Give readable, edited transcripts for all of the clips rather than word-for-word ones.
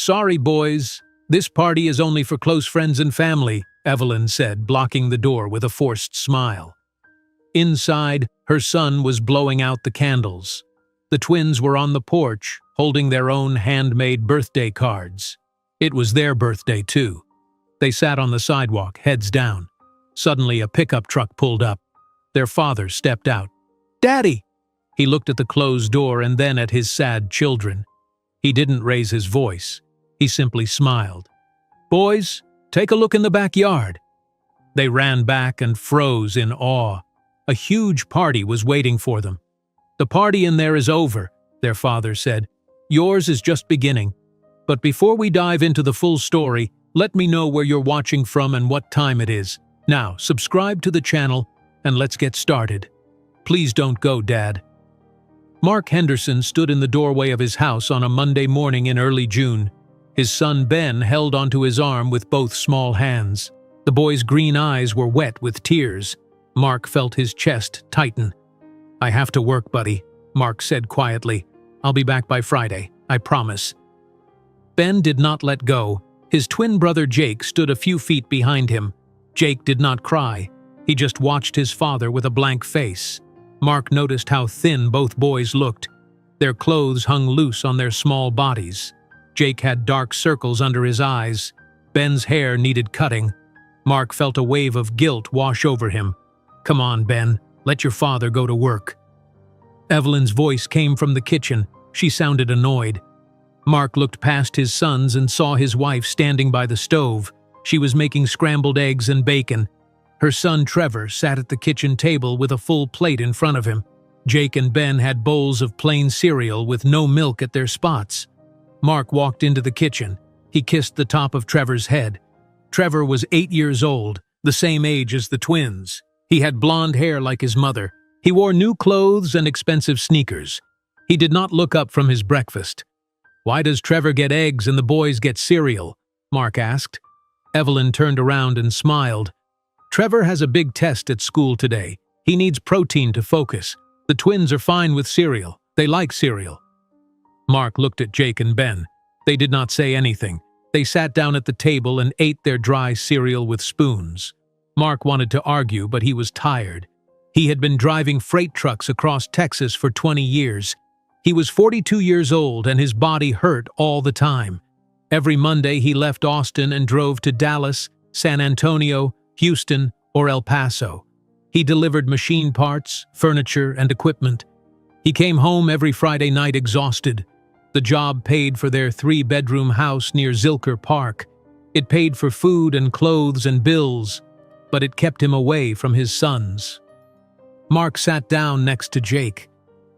"Sorry, boys. This party is only for close friends and family," Evelyn said, blocking the door with a forced smile. Inside, her son was blowing out the candles. The twins were on the porch, holding their own handmade birthday cards. It was their birthday, too. They sat on the sidewalk, heads down. Suddenly, a pickup truck pulled up. Their father stepped out. "Daddy!" He looked at the closed door and then at his sad children. He didn't raise his voice. He simply smiled. "Boys, take a look in the backyard." They ran back and froze in awe. A huge party was waiting for them. "The party in there is over," their father said. "Yours is just beginning. But before we dive into the full story, let me know where you're watching from and what time it is. Now, subscribe to the channel and let's get started. Please don't go, Dad." Mark Henderson stood in the doorway of his house on a Monday morning in early June. His son Ben held onto his arm with both small hands. The boy's green eyes were wet with tears. Mark felt his chest tighten. "I have to work, buddy," Mark said quietly. "I'll be back by Friday, I promise." Ben did not let go. His twin brother Jake stood a few feet behind him. Jake did not cry. He just watched his father with a blank face. Mark noticed how thin both boys looked. Their clothes hung loose on their small bodies. Jake had dark circles under his eyes. Ben's hair needed cutting. Mark felt a wave of guilt wash over him. "Come on, Ben. Let your father go to work." Evelyn's voice came from the kitchen. She sounded annoyed. Mark looked past his sons and saw his wife standing by the stove. She was making scrambled eggs and bacon. Her son Trevor sat at the kitchen table with a full plate in front of him. Jake and Ben had bowls of plain cereal with no milk at their spots. Mark walked into the kitchen. He kissed the top of Trevor's head. Trevor was 8 years old, the same age as the twins. He had blonde hair like his mother. He wore new clothes and expensive sneakers. He did not look up from his breakfast. "Why does Trevor get eggs and the boys get cereal?" Mark asked. Evelyn turned around and smiled. "Trevor has a big test at school today. He needs protein to focus. The twins are fine with cereal. They like cereal." Mark looked at Jake and Ben. They did not say anything. They sat down at the table and ate their dry cereal with spoons. Mark wanted to argue, but he was tired. He had been driving freight trucks across Texas for 20 years. He was 42 years old and his body hurt all the time. Every Monday he left Austin and drove to Dallas, San Antonio, Houston, or El Paso. He delivered machine parts, furniture, and equipment. He came home every Friday night exhausted. The job paid for their 3-bedroom house near Zilker Park. It paid for food and clothes and bills, but it kept him away from his sons. Mark sat down next to Jake.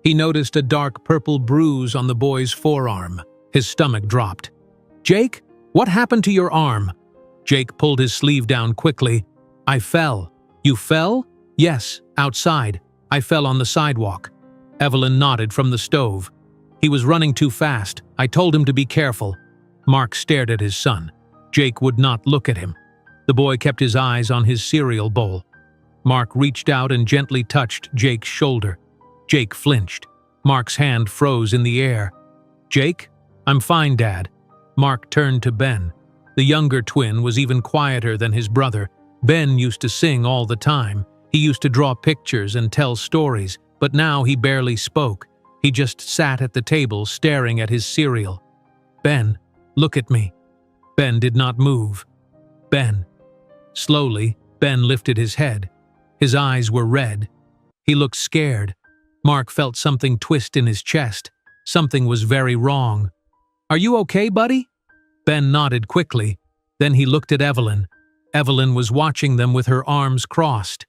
He noticed a dark purple bruise on the boy's forearm. His stomach dropped. "Jake, what happened to your arm?" Jake pulled his sleeve down quickly. "I fell." "You fell?" "Yes, outside. I fell on the sidewalk." Evelyn nodded from the stove. "He was running too fast. I told him to be careful." Mark stared at his son. Jake would not look at him. The boy kept his eyes on his cereal bowl. Mark reached out and gently touched Jake's shoulder. Jake flinched. Mark's hand froze in the air. "Jake? I'm fine, Dad." Mark turned to Ben. The younger twin was even quieter than his brother. Ben used to sing all the time. He used to draw pictures and tell stories, but now he barely spoke. He just sat at the table staring at his cereal. "Ben, look at me." Ben did not move. "Ben." Slowly, Ben lifted his head. His eyes were red. He looked scared. Mark felt something twist in his chest. Something was very wrong. "Are you okay, buddy?" Ben nodded quickly. Then he looked at Evelyn. Evelyn was watching them with her arms crossed.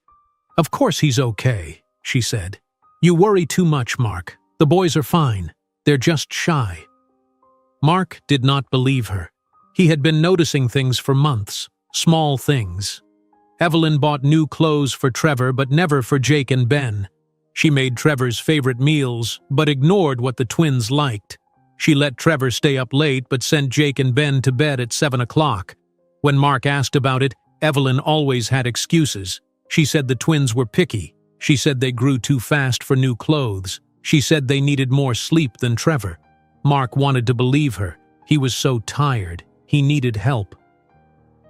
"Of course he's okay," she said. "You worry too much, Mark. The boys are fine. They're just shy." Mark did not believe her. He had been noticing things for months, small things. Evelyn bought new clothes for Trevor, but never for Jake and Ben. She made Trevor's favorite meals, but ignored what the twins liked. She let Trevor stay up late, but sent Jake and Ben to bed at 7 o'clock. When Mark asked about it, Evelyn always had excuses. She said the twins were picky. She said they grew too fast for new clothes. She said they needed more sleep than Trevor. Mark wanted to believe her. He was so tired, he needed help.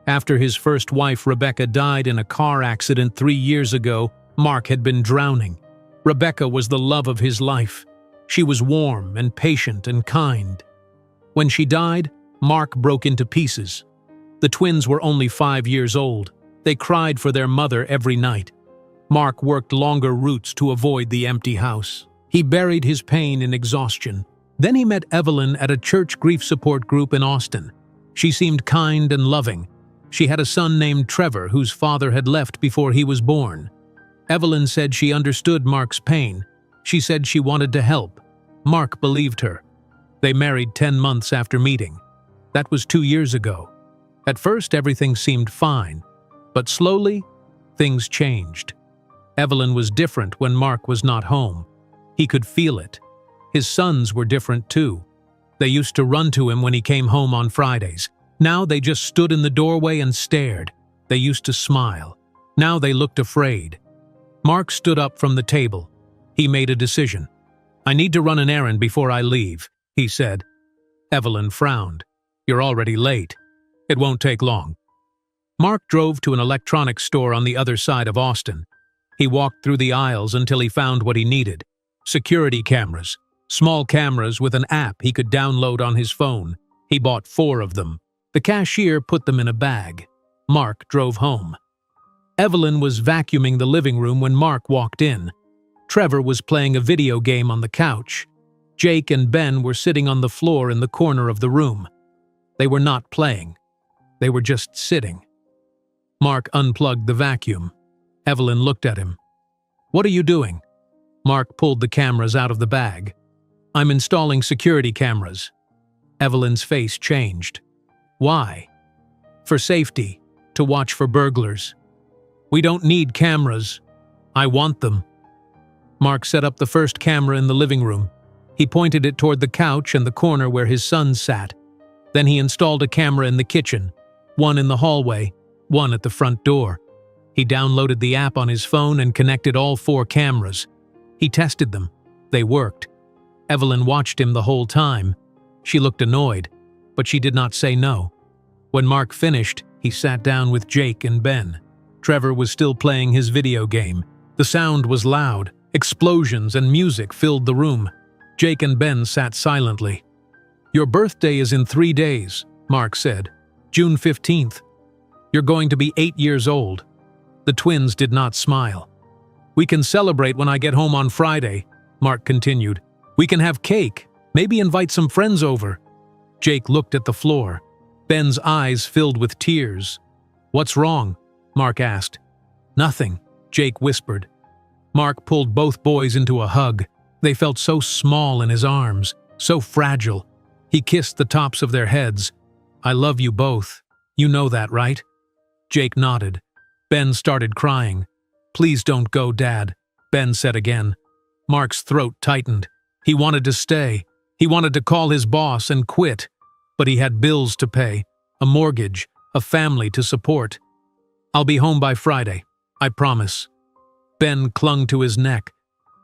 After his first wife, Rebecca, died in a car accident 3 years ago, Mark had been drowning. Rebecca was the love of his life. She was warm and patient and kind. When she died, Mark broke into pieces. The twins were only 5 years old. They cried for their mother every night. Mark worked longer routes to avoid the empty house. He buried his pain in exhaustion. Then he met Evelyn at a church grief support group in Austin. She seemed kind and loving. She had a son named Trevor whose father had left before he was born. Evelyn said she understood Mark's pain. She said she wanted to help. Mark believed her. They married 10 months after meeting. That was 2 years ago. At first, everything seemed fine, but slowly, things changed. Evelyn was different when Mark was not home. He could feel it. His sons were different too. They used to run to him when he came home on Fridays. Now they just stood in the doorway and stared. They used to smile. Now they looked afraid. Mark stood up from the table. He made a decision. "I need to run an errand before I leave," he said. Evelyn frowned. "You're already late. It won't take long." Mark drove to an electronics store on the other side of Austin. He walked through the aisles until he found what he needed. Security cameras. Small cameras with an app he could download on his phone. He bought 4 of them. The cashier put them in a bag. Mark drove home. Evelyn was vacuuming the living room when Mark walked in. Trevor was playing a video game on the couch. Jake and Ben were sitting on the floor in the corner of the room. They were not playing. They were just sitting. Mark unplugged the vacuum. Evelyn looked at him. "What are you doing?" Mark pulled the cameras out of the bag. "I'm installing security cameras." Evelyn's face changed. "Why?" "For safety, to watch for burglars." "We don't need cameras. I want them." Mark set up the first camera in the living room. He pointed it toward the couch and the corner where his sons sat. Then he installed a camera in the kitchen, one in the hallway, one at the front door. He downloaded the app on his phone and connected all 4 cameras. He tested them. They worked. Evelyn watched him the whole time. She looked annoyed, but she did not say no. When Mark finished, he sat down with Jake and Ben. Trevor was still playing his video game. The sound was loud. Explosions and music filled the room. Jake and Ben sat silently. "Your birthday is in 3 days," Mark said. "June 15th. You're going to be 8 years old." The twins did not smile. "We can celebrate when I get home on Friday," Mark continued. "We can have cake, maybe invite some friends over." Jake looked at the floor. Ben's eyes filled with tears. "What's wrong?" Mark asked. "Nothing," Jake whispered. Mark pulled both boys into a hug. They felt so small in his arms, so fragile. He kissed the tops of their heads. "I love you both. You know that, right?" Jake nodded. Ben started crying. "Please don't go, Dad," Ben said again. Mark's throat tightened. He wanted to stay. He wanted to call his boss and quit. But he had bills to pay, a mortgage, a family to support. "I'll be home by Friday. I promise." Ben clung to his neck.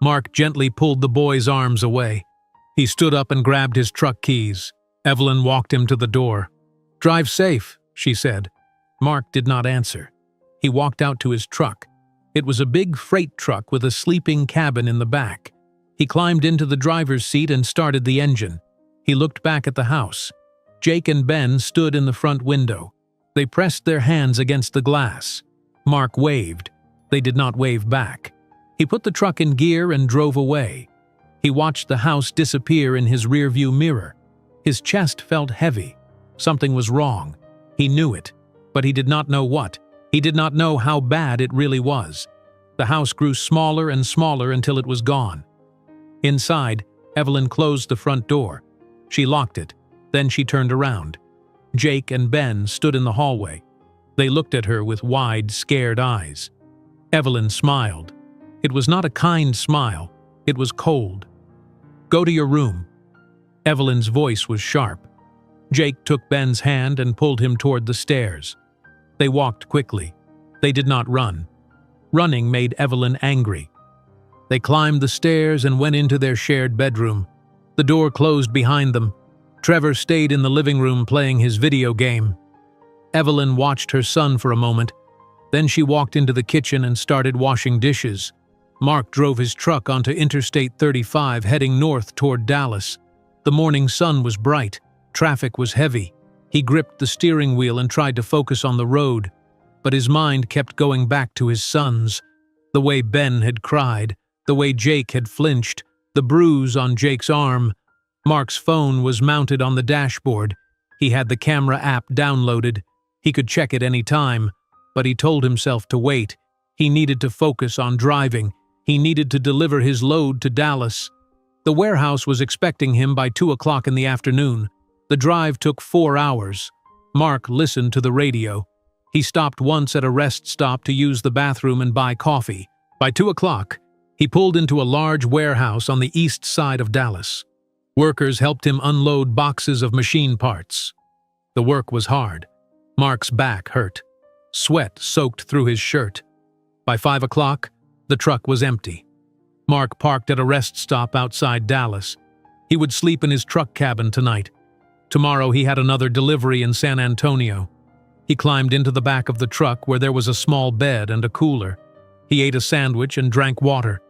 Mark gently pulled the boy's arms away. He stood up and grabbed his truck keys. Evelyn walked him to the door. "Drive safe," she said. Mark did not answer. He walked out to his truck. It was a big freight truck with a sleeping cabin in the back. He climbed into the driver's seat and started the engine. He looked back at the house. Jake and Ben stood in the front window. They pressed their hands against the glass. Mark waved. They did not wave back. He put the truck in gear and drove away. He watched the house disappear in his rearview mirror. His chest felt heavy. Something was wrong. He knew it, but he did not know what. He did not know how bad it really was. The house grew smaller and smaller until it was gone. Inside, Evelyn closed the front door. She locked it. Then she turned around. Jake and Ben stood in the hallway. They looked at her with wide, scared eyes. Evelyn smiled. It was not a kind smile. It was cold. "Go to your room." Evelyn's voice was sharp. Jake took Ben's hand and pulled him toward the stairs. They walked quickly. They did not run. Running made Evelyn angry. They climbed the stairs and went into their shared bedroom. The door closed behind them. Trevor stayed in the living room playing his video game. Evelyn watched her son for a moment. Then she walked into the kitchen and started washing dishes. Mark drove his truck onto Interstate 35 heading north toward Dallas. The morning sun was bright. Traffic was heavy. He gripped the steering wheel and tried to focus on the road, but his mind kept going back to his sons. The way Ben had cried, the way Jake had flinched, the bruise on Jake's arm. Mark's phone was mounted on the dashboard. He had the camera app downloaded. He could check it any time, but he told himself to wait. He needed to focus on driving. He needed to deliver his load to Dallas. The warehouse was expecting him by 2 o'clock in the afternoon. The drive took 4 hours. Mark listened to the radio. He stopped once at a rest stop to use the bathroom and buy coffee. By 2 o'clock, he pulled into a large warehouse on the east side of Dallas. Workers helped him unload boxes of machine parts. The work was hard. Mark's back hurt. Sweat soaked through his shirt. By 5 o'clock, the truck was empty. Mark parked at a rest stop outside Dallas. He would sleep in his truck cabin tonight. Tomorrow he had another delivery in San Antonio. He climbed into the back of the truck where there was a small bed and a cooler. He ate a sandwich and drank water.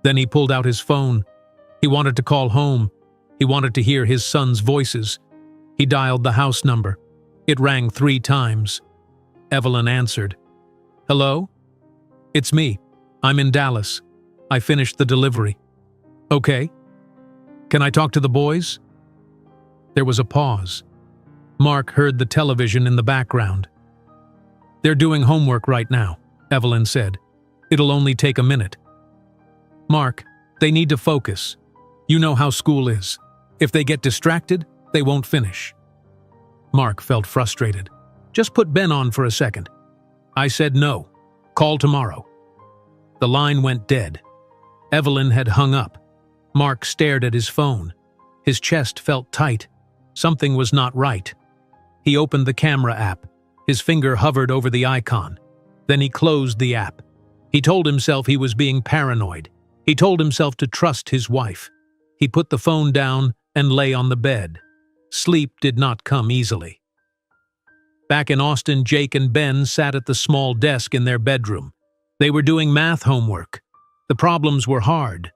Then he pulled out his phone. He wanted to call home. He wanted to hear his sons' voices. He dialed the house number. It rang 3 times. Evelyn answered. "Hello? It's me. I'm in Dallas. I finished the delivery." "Okay. Can I talk to the boys?" There was a pause. Mark heard the television in the background. "They're doing homework right now," Evelyn said. "It'll only take a minute." "Mark, they need to focus. You know how school is. If they get distracted, they won't finish." Mark felt frustrated. "Just put Ben on for a second." "I said no. Call tomorrow." The line went dead. Evelyn had hung up. Mark stared at his phone. His chest felt tight. Something was not right. He opened the camera app. His finger hovered over the icon. Then he closed the app. He told himself he was being paranoid. He told himself to trust his wife. He put the phone down and lay on the bed. Sleep did not come easily. Back in Austin, Jake and Ben sat at the small desk in their bedroom. They were doing math homework. The problems were hard.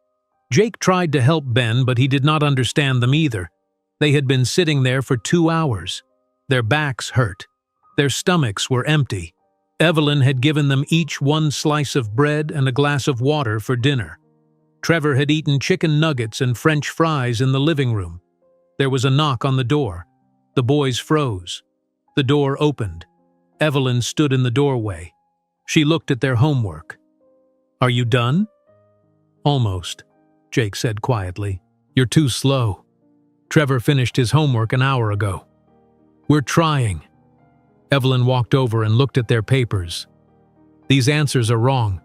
Jake tried to help Ben, but he did not understand them either. They had been sitting there for 2 hours. Their backs hurt. Their stomachs were empty. Evelyn had given them each 1 slice of bread and a glass of water for dinner. Trevor had eaten chicken nuggets and French fries in the living room. There was a knock on the door. The boys froze. The door opened. Evelyn stood in the doorway. She looked at their homework. "Are you done?" "Almost," Jake said quietly. "You're too slow. Trevor finished his homework an hour ago." "We're trying." Evelyn walked over and looked at their papers. "These answers are wrong."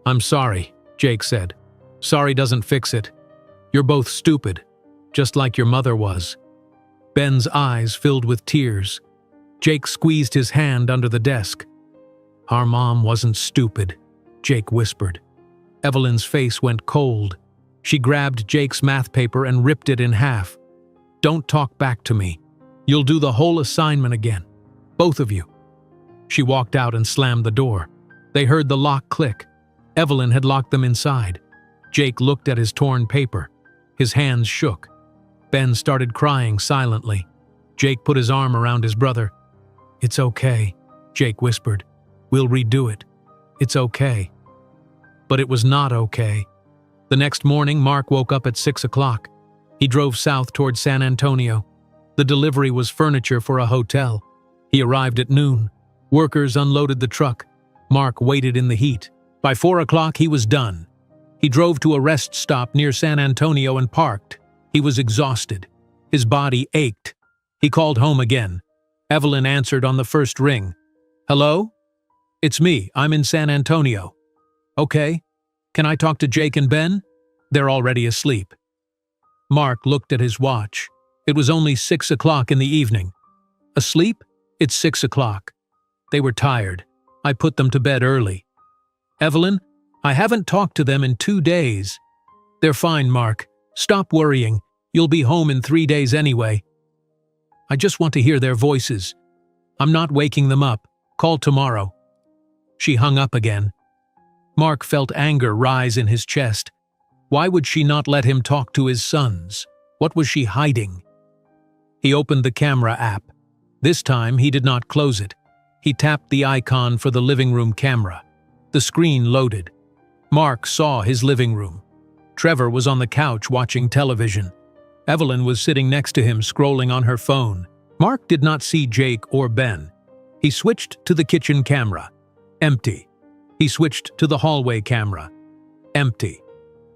"I'm sorry," Jake said. "Sorry doesn't fix it. You're both stupid, just like your mother was." Ben's eyes filled with tears. Jake squeezed his hand under the desk. "Our mom wasn't stupid," Jake whispered. Evelyn's face went cold. She grabbed Jake's math paper and ripped it in half. "Don't talk back to me. You'll do the whole assignment again. Both of you." She walked out and slammed the door. They heard the lock click. Evelyn had locked them inside. Jake looked at his torn paper. His hands shook. Ben started crying silently. Jake put his arm around his brother. "It's okay," Jake whispered. "We'll redo it. It's okay." But it was not okay. The next morning, Mark woke up at 6 o'clock. He drove south toward San Antonio. The delivery was furniture for a hotel. He arrived at noon. Workers unloaded the truck. Mark waited in the heat. By 4 o'clock, he was done. He drove to a rest stop near San Antonio and parked. He was exhausted. His body ached. He called home again. Evelyn answered on the first ring. "Hello? It's me. I'm in San Antonio." "Okay. Can I talk to Jake and Ben?" "They're already asleep." Mark looked at his watch. It was only 6 o'clock in the evening. "Asleep? It's 6 o'clock. They were tired. I put them to bed early." "Evelyn, I haven't talked to them in 2 days." "They're fine, Mark. Stop worrying. You'll be home in 3 days anyway." I just want to hear their voices. I'm not waking them up. Call tomorrow." She hung up again. Mark felt anger rise in his chest. Why would she not let him talk to his sons? What was she hiding? He opened the camera app. This time he did not close it. He tapped the icon for the living room camera. The screen loaded. Mark saw his living room. Trevor was on the couch watching television. Evelyn was sitting next to him scrolling on her phone. Mark did not see Jake or Ben. He switched to the kitchen camera. Empty. He switched to the hallway camera. Empty.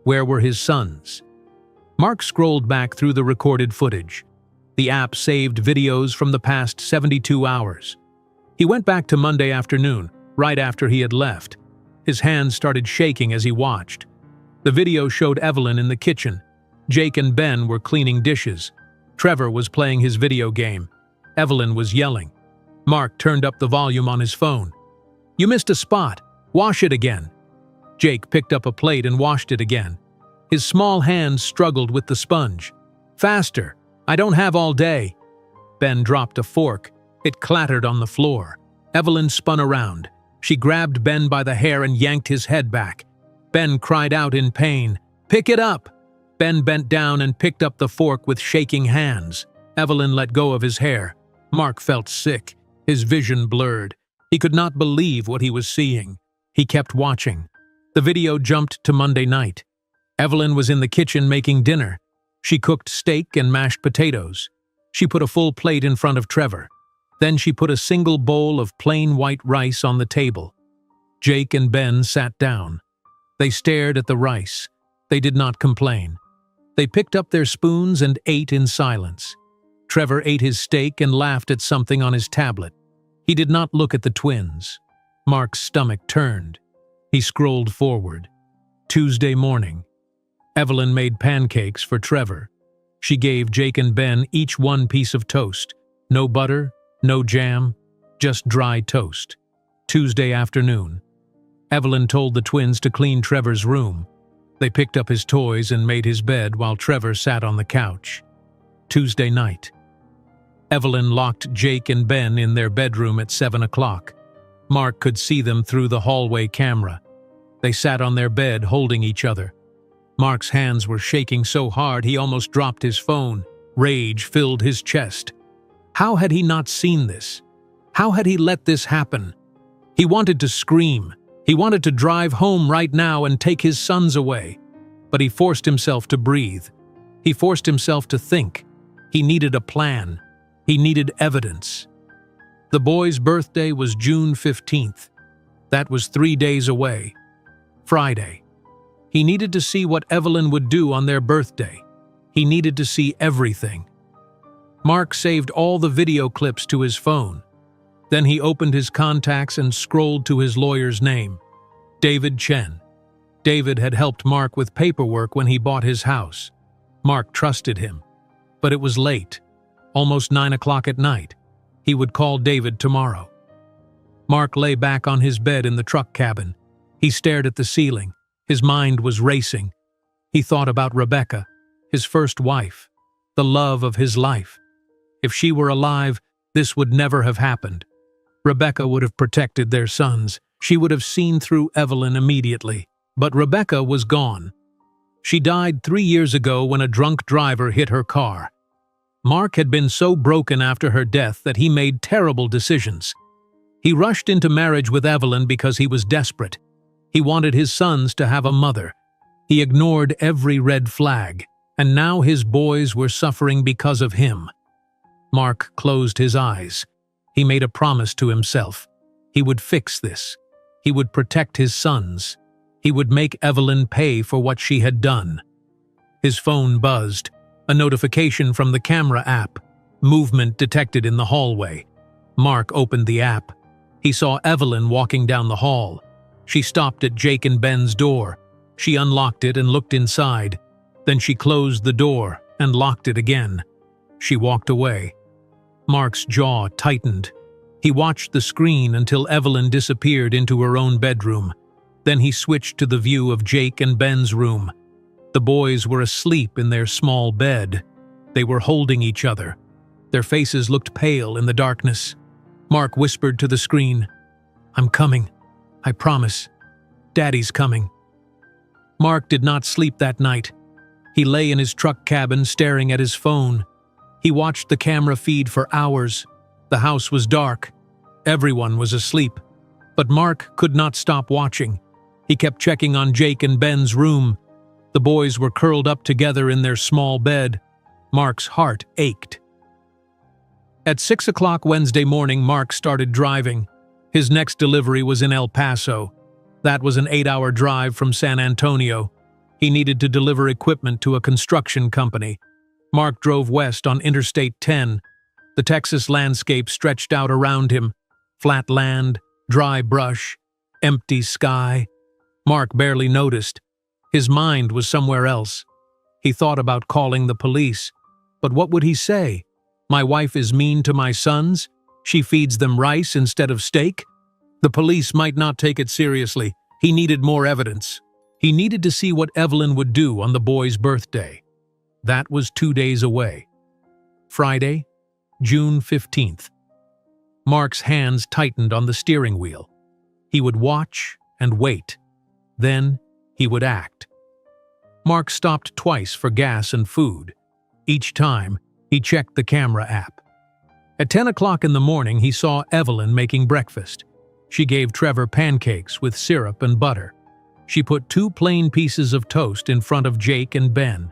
Where were his sons? Mark scrolled back through the recorded footage. The app saved videos from the past 72 hours. He went back to Monday afternoon, right after he had left. His hands started shaking as he watched. The video showed Evelyn in the kitchen. Jake and Ben were cleaning dishes. Trevor was playing his video game. Evelyn was yelling. Mark turned up the volume on his phone. "You missed a spot. Wash it again." Jake picked up a plate and washed it again. His small hands struggled with the sponge. "Faster. I don't have all day." Ben dropped a fork. It clattered on the floor. Evelyn spun around. She grabbed Ben by the hair and yanked his head back. Ben cried out in pain. "Pick it up!" Ben bent down and picked up the fork with shaking hands. Evelyn let go of his hair. Mark felt sick. His vision blurred. He could not believe what he was seeing. He kept watching. The video jumped to Monday night. Evelyn was in the kitchen making dinner. She cooked steak and mashed potatoes. She put a full plate in front of Trevor. Then she put a single bowl of plain white rice on the table. Jake and Ben sat down. They stared at the rice. They did not complain. They picked up their spoons and ate in silence. Trevor ate his steak and laughed at something on his tablet. He did not look at the twins. Mark's stomach turned. He scrolled forward. Tuesday morning. Evelyn made pancakes for Trevor. She gave Jake and Ben each one piece of toast. No butter, no jam, just dry toast. Tuesday afternoon. Evelyn told the twins to clean Trevor's room. They picked up his toys and made his bed while Trevor sat on the couch. Tuesday night. Evelyn locked Jake and Ben in their bedroom at 7 o'clock. Mark could see them through the hallway camera. They sat on their bed holding each other. Mark's hands were shaking so hard he almost dropped his phone. Rage filled his chest. How had he not seen this? How had he let this happen? He wanted to scream. He wanted to drive home right now and take his sons away. But he forced himself to breathe. He forced himself to think. He needed a plan. He needed evidence. The boy's birthday was June 15th. That was 3 days away. Friday. He needed to see what Evelyn would do on their birthday. He needed to see everything. Mark saved all the video clips to his phone. Then he opened his contacts and scrolled to his lawyer's name. David Chen. David had helped Mark with paperwork when he bought his house. Mark trusted him. But it was late. Almost 9 o'clock at night. He would call David tomorrow. Mark lay back on his bed in the truck cabin. He stared at the ceiling. His mind was racing. He thought about Rebecca, his first wife, the love of his life. If she were alive, this would never have happened. Rebecca would have protected their sons. She would have seen through Evelyn immediately. But Rebecca was gone. She died 3 years ago when a drunk driver hit her car. Mark had been so broken after her death that he made terrible decisions. He rushed into marriage with Evelyn because he was desperate. He wanted his sons to have a mother. He ignored every red flag, and now his boys were suffering because of him. Mark closed his eyes. He made a promise to himself. He would fix this. He would protect his sons. He would make Evelyn pay for what she had done. His phone buzzed. A notification from the camera app. Movement detected in the hallway. Mark opened the app. He saw Evelyn walking down the hall. She stopped at Jake and Ben's door. She unlocked it and looked inside. Then she closed the door and locked it again. She walked away. Mark's jaw tightened. He watched the screen until Evelyn disappeared into her own bedroom. Then he switched to the view of Jake and Ben's room. The boys were asleep in their small bed. They were holding each other. Their faces looked pale in the darkness. Mark whispered to the screen, "I'm coming. I promise. Daddy's coming." Mark did not sleep that night. He lay in his truck cabin staring at his phone. He watched the camera feed for hours. The house was dark. Everyone was asleep. But Mark could not stop watching. He kept checking on Jake and Ben's room. The boys were curled up together in their small bed. Mark's heart ached. At 6 o'clock Wednesday morning, Mark started driving. His next delivery was in El Paso. That was an 8-hour drive from San Antonio. He needed to deliver equipment to a construction company. Mark drove west on Interstate 10. The Texas landscape stretched out around him. Flat land, dry brush, empty sky. Mark barely noticed. His mind was somewhere else. He thought about calling the police. But what would he say? My wife is mean to my sons? She feeds them rice instead of steak? The police might not take it seriously. He needed more evidence. He needed to see what Evelyn would do on the boy's birthday. That was 2 days away. Friday, June 15th. Mark's hands tightened on the steering wheel. He would watch and wait. Then he would act. Mark stopped twice for gas and food. Each time, he checked the camera app. At 10 o'clock in the morning, he saw Evelyn making breakfast. She gave Trevor pancakes with syrup and butter. She put 2 plain pieces of toast in front of Jake and Ben.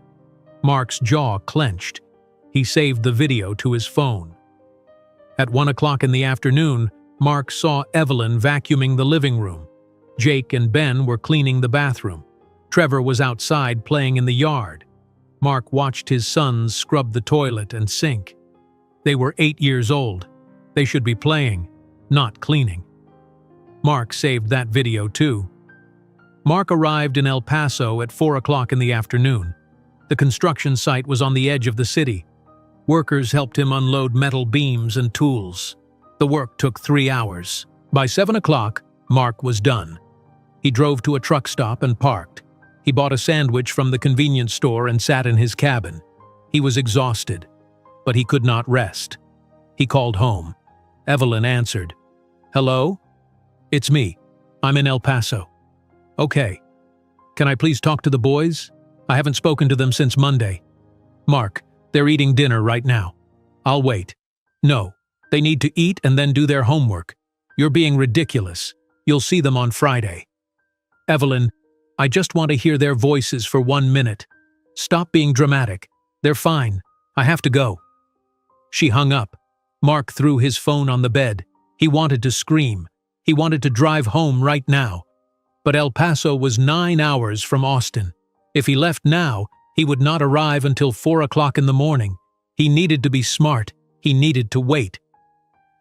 Mark's jaw clenched. He saved the video to his phone. At 1 o'clock in the afternoon, Mark saw Evelyn vacuuming the living room. Jake and Ben were cleaning the bathroom. Trevor was outside playing in the yard. Mark watched his sons scrub the toilet and sink. They were 8 years old. They should be playing, not cleaning. Mark saved that video too. Mark arrived in El Paso at 4 o'clock in the afternoon. The construction site was on the edge of the city. Workers helped him unload metal beams and tools. The work took 3 hours. By 7 o'clock, Mark was done. He drove to a truck stop and parked. He bought a sandwich from the convenience store and sat in his cabin. He was exhausted, but he could not rest. He called home. Evelyn answered. "Hello? It's me. I'm in El Paso." "Okay. Can I please talk to the boys? I haven't spoken to them since Monday." "Mark, they're eating dinner right now. I'll wait." "No, they need to eat and then do their homework. You're being ridiculous. You'll see them on Friday." "Evelyn, I just want to hear their voices for 1 minute. Stop being dramatic. They're fine. I have to go." She hung up. Mark threw his phone on the bed. He wanted to scream. He wanted to drive home right now. But El Paso was 9 hours from Austin. If he left now, he would not arrive until 4 o'clock in the morning. He needed to be smart. He needed to wait.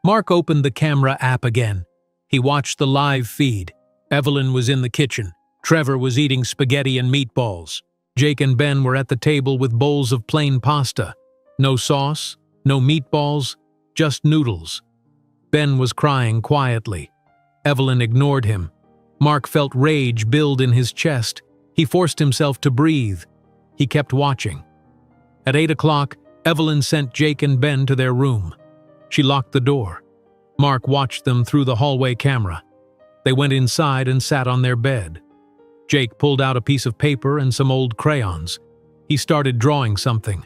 Mark opened the camera app again. He watched the live feed. Evelyn was in the kitchen. Trevor was eating spaghetti and meatballs. Jake and Ben were at the table with bowls of plain pasta. No sauce, no meatballs, just noodles. Ben was crying quietly. Evelyn ignored him. Mark felt rage build in his chest. He forced himself to breathe. He kept watching. At 8 o'clock, Evelyn sent Jake and Ben to their room. She locked the door. Mark watched them through the hallway camera. They went inside and sat on their bed. Jake pulled out a piece of paper and some old crayons. He started drawing something.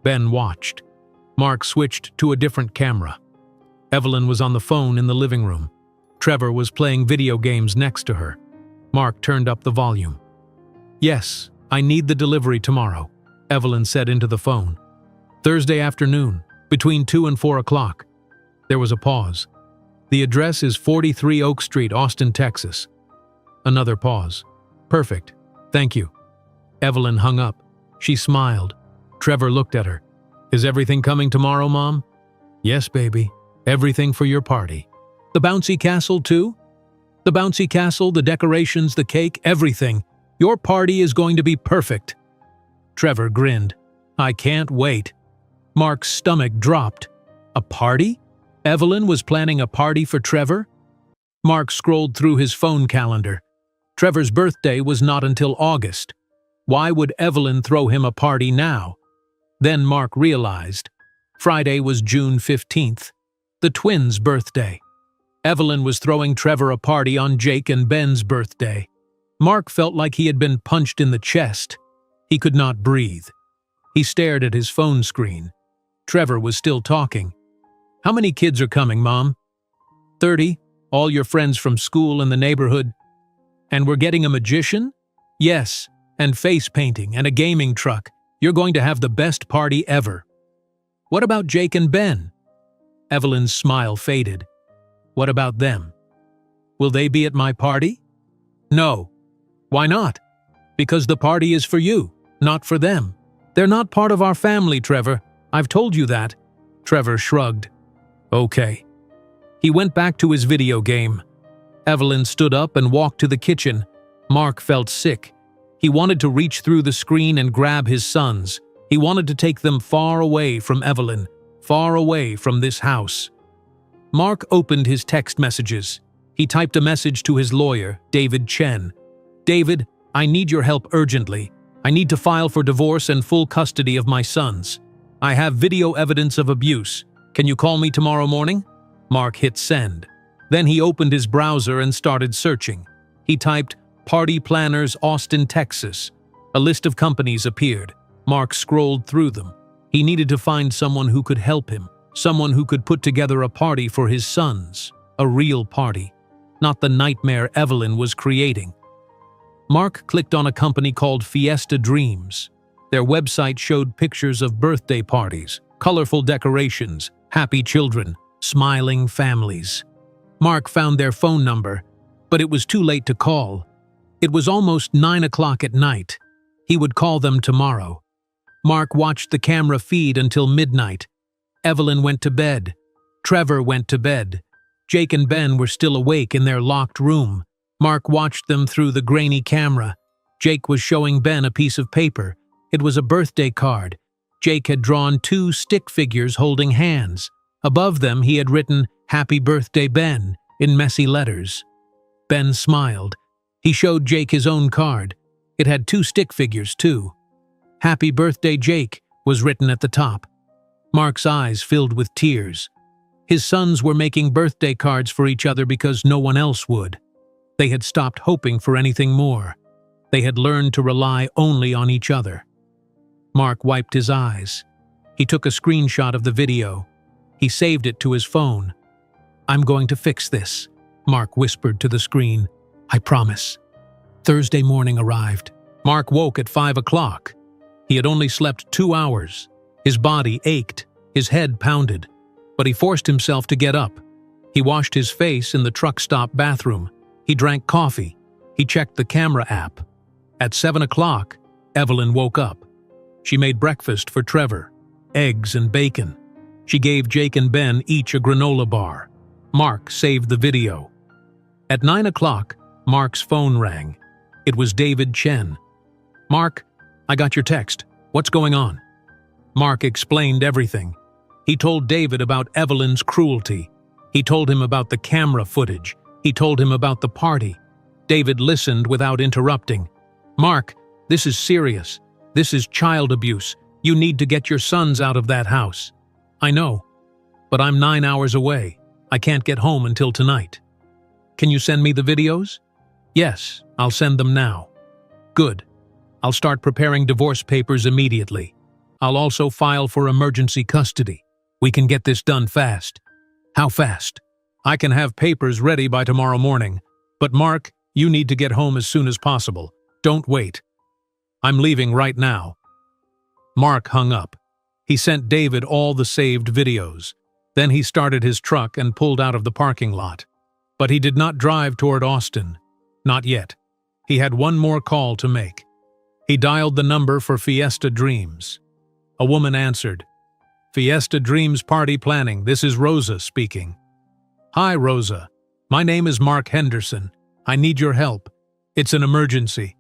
Ben watched. Mark switched to a different camera. Evelyn was on the phone in the living room. Trevor was playing video games next to her. Mark turned up the volume. "Yes, I need the delivery tomorrow," Evelyn said into the phone. "Thursday afternoon, between 2 and 4 o'clock. There was a pause. "The address is 43 Oak Street, Austin, Texas." Another pause. "Perfect. Thank you." Evelyn hung up. She smiled. Trevor looked at her. "Is everything coming tomorrow, Mom?" "Yes, baby. Everything for your party." "The bouncy castle, too?" "The bouncy castle, the decorations, the cake, everything. Your party is going to be perfect." Trevor grinned. "I can't wait." Mark's stomach dropped. A party? Evelyn was planning a party for Trevor? Mark scrolled through his phone calendar. Trevor's birthday was not until August. Why would Evelyn throw him a party now? Then Mark realized. Friday was June 15th, the twins' birthday. Evelyn was throwing Trevor a party on Jake and Ben's birthday. Mark felt like he had been punched in the chest. He could not breathe. He stared at his phone screen. Trevor was still talking. "How many kids are coming, Mom?" 30, all your friends from school and the neighborhood. "And we're getting a magician?" "Yes, and face painting and a gaming truck. You're going to have the best party ever." "What about Jake and Ben?" Evelyn's smile faded. "What about them? Will they be at my party?" "No." "Why not?" "Because the party is for you, not for them. They're not part of our family, Trevor. I've told you that." Trevor shrugged. "Okay." He went back to his video game. Evelyn stood up and walked to the kitchen. Mark felt sick. He wanted to reach through the screen and grab his sons. He wanted to take them far away from Evelyn, far away from this house. Mark opened his text messages. He typed a message to his lawyer, David Chen. "David, I need your help urgently. I need to file for divorce and full custody of my sons. I have video evidence of abuse. Can you call me tomorrow morning?" Mark hit send. Then he opened his browser and started searching. He typed, "Party Planners, Austin, Texas." A list of companies appeared. Mark scrolled through them. He needed to find someone who could help him, someone who could put together a party for his sons. A real party, not the nightmare Evelyn was creating. Mark clicked on a company called Fiesta Dreams. Their website showed pictures of birthday parties, colorful decorations, happy children, smiling families. Mark found their phone number, but it was too late to call. It was almost 9 o'clock at night. He would call them tomorrow. Mark watched the camera feed until midnight. Evelyn went to bed. Trevor went to bed. Jake and Ben were still awake in their locked room. Mark watched them through the grainy camera. Jake was showing Ben a piece of paper. It was a birthday card. Jake had drawn 2 stick figures holding hands. Above them he had written, "Happy Birthday, Ben," in messy letters. Ben smiled. He showed Jake his own card. It had 2 stick figures, too. "Happy Birthday, Jake," was written at the top. Mark's eyes filled with tears. His sons were making birthday cards for each other because no one else would. They had stopped hoping for anything more. They had learned to rely only on each other. Mark wiped his eyes. He took a screenshot of the video. He saved it to his phone. "I'm going to fix this," Mark whispered to the screen. "I promise." Thursday morning arrived. Mark woke at 5 o'clock. He had only slept 2 hours. His body ached, his head pounded, but he forced himself to get up. He washed his face in the truck stop bathroom. He drank coffee. He checked the camera app. At 7 o'clock, Evelyn woke up. She made breakfast for Trevor, eggs and bacon. She gave Jake and Ben each a granola bar. Mark saved the video. At 9 o'clock, Mark's phone rang. It was David Chen. "Mark, I got your text. What's going on?" Mark explained everything. He told David about Evelyn's cruelty. He told him about the camera footage. He told him about the party. David listened without interrupting. "Mark, this is serious. This is child abuse. You need to get your sons out of that house." "I know, but I'm 9 hours away. I can't get home until tonight." "Can you send me the videos?" "Yes, I'll send them now." "Good. I'll start preparing divorce papers immediately. I'll also file for emergency custody. We can get this done fast." "How fast?" "I can have papers ready by tomorrow morning. But Mark, you need to get home as soon as possible. Don't wait. I'm leaving right now." Mark hung up. He sent David all the saved videos. Then he started his truck and pulled out of the parking lot. But he did not drive toward Austin. Not yet. He had one more call to make. He dialed the number for Fiesta Dreams. A woman answered. "Fiesta Dreams Party Planning, this is Rosa speaking." "Hi, Rosa. My name is Mark Henderson. I need your help. It's an emergency."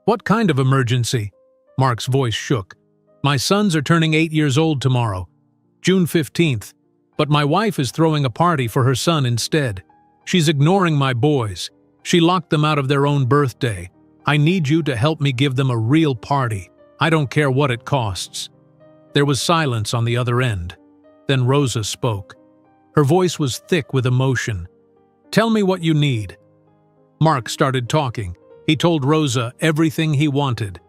"What kind of emergency?" Mark's voice shook. "My sons are turning 8 years old tomorrow, June 15th, but my wife is throwing a party for her son instead. She's ignoring my boys. She locked them out of their own birthday. I need you to help me give them a real party. I don't care what it costs." There was silence on the other end. Then Rosa spoke. Her voice was thick with emotion. "Tell me what you need." Mark started talking. He told Rosa everything he wanted.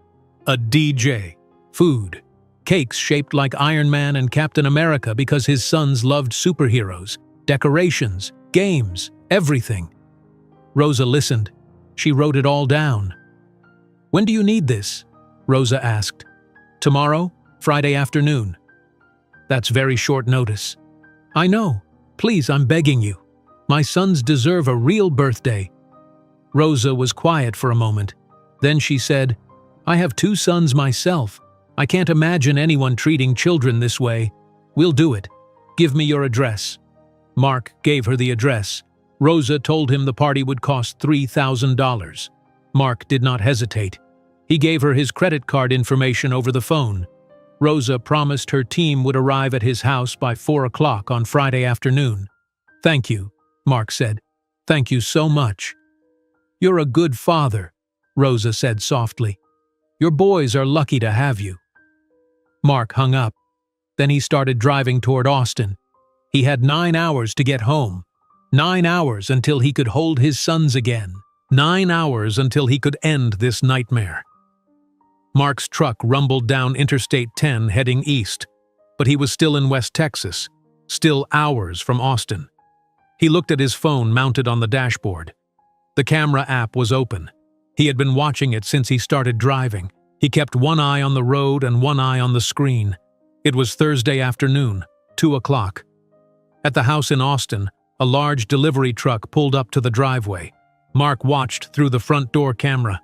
A DJ, food, cakes shaped like Iron Man and Captain America because his sons loved superheroes, decorations, games, everything. Rosa listened. She wrote it all down. "When do you need this?" Rosa asked. "Tomorrow, Friday afternoon." "That's very short notice." "I know. Please, I'm begging you. My sons deserve a real birthday." Rosa was quiet for a moment. Then she said, "I have 2 sons myself. I can't imagine anyone treating children this way. We'll do it. Give me your address." Mark gave her the address. Rosa told him the party would cost $3,000. Mark did not hesitate. He gave her his credit card information over the phone. Rosa promised her team would arrive at his house by 4 o'clock on Friday afternoon. "Thank you," Mark said. "Thank you so much." "You're a good father," Rosa said softly. "Your boys are lucky to have you." Mark hung up. Then he started driving toward Austin. He had 9 hours to get home. 9 hours until he could hold his sons again. 9 hours until he could end this nightmare. Mark's truck rumbled down Interstate 10 heading east, but he was still in West Texas, still hours from Austin. He looked at his phone mounted on the dashboard. The camera app was open. He had been watching it since he started driving. He kept one eye on the road and one eye on the screen. It was Thursday afternoon, 2 o'clock. At the house in Austin, a large delivery truck pulled up to the driveway. Mark watched through the front door camera.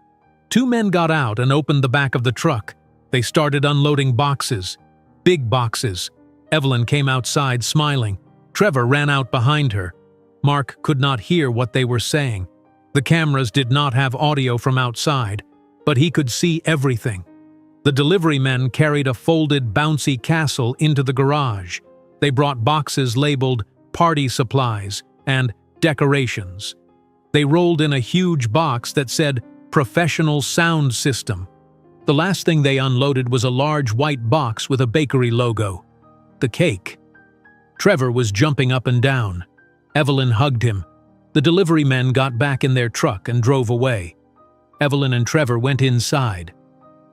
2 men got out and opened the back of the truck. They started unloading boxes. Big boxes. Evelyn came outside smiling. Trevor ran out behind her. Mark could not hear what they were saying. The cameras did not have audio from outside, but he could see everything. The delivery men carried a folded, bouncy castle into the garage. They brought boxes labeled "party supplies" and "decorations." They rolled in a huge box that said "professional sound system." The last thing they unloaded was a large white box with a bakery logo. The cake. Trevor was jumping up and down. Evelyn hugged him. The delivery men got back in their truck and drove away. Evelyn and Trevor went inside.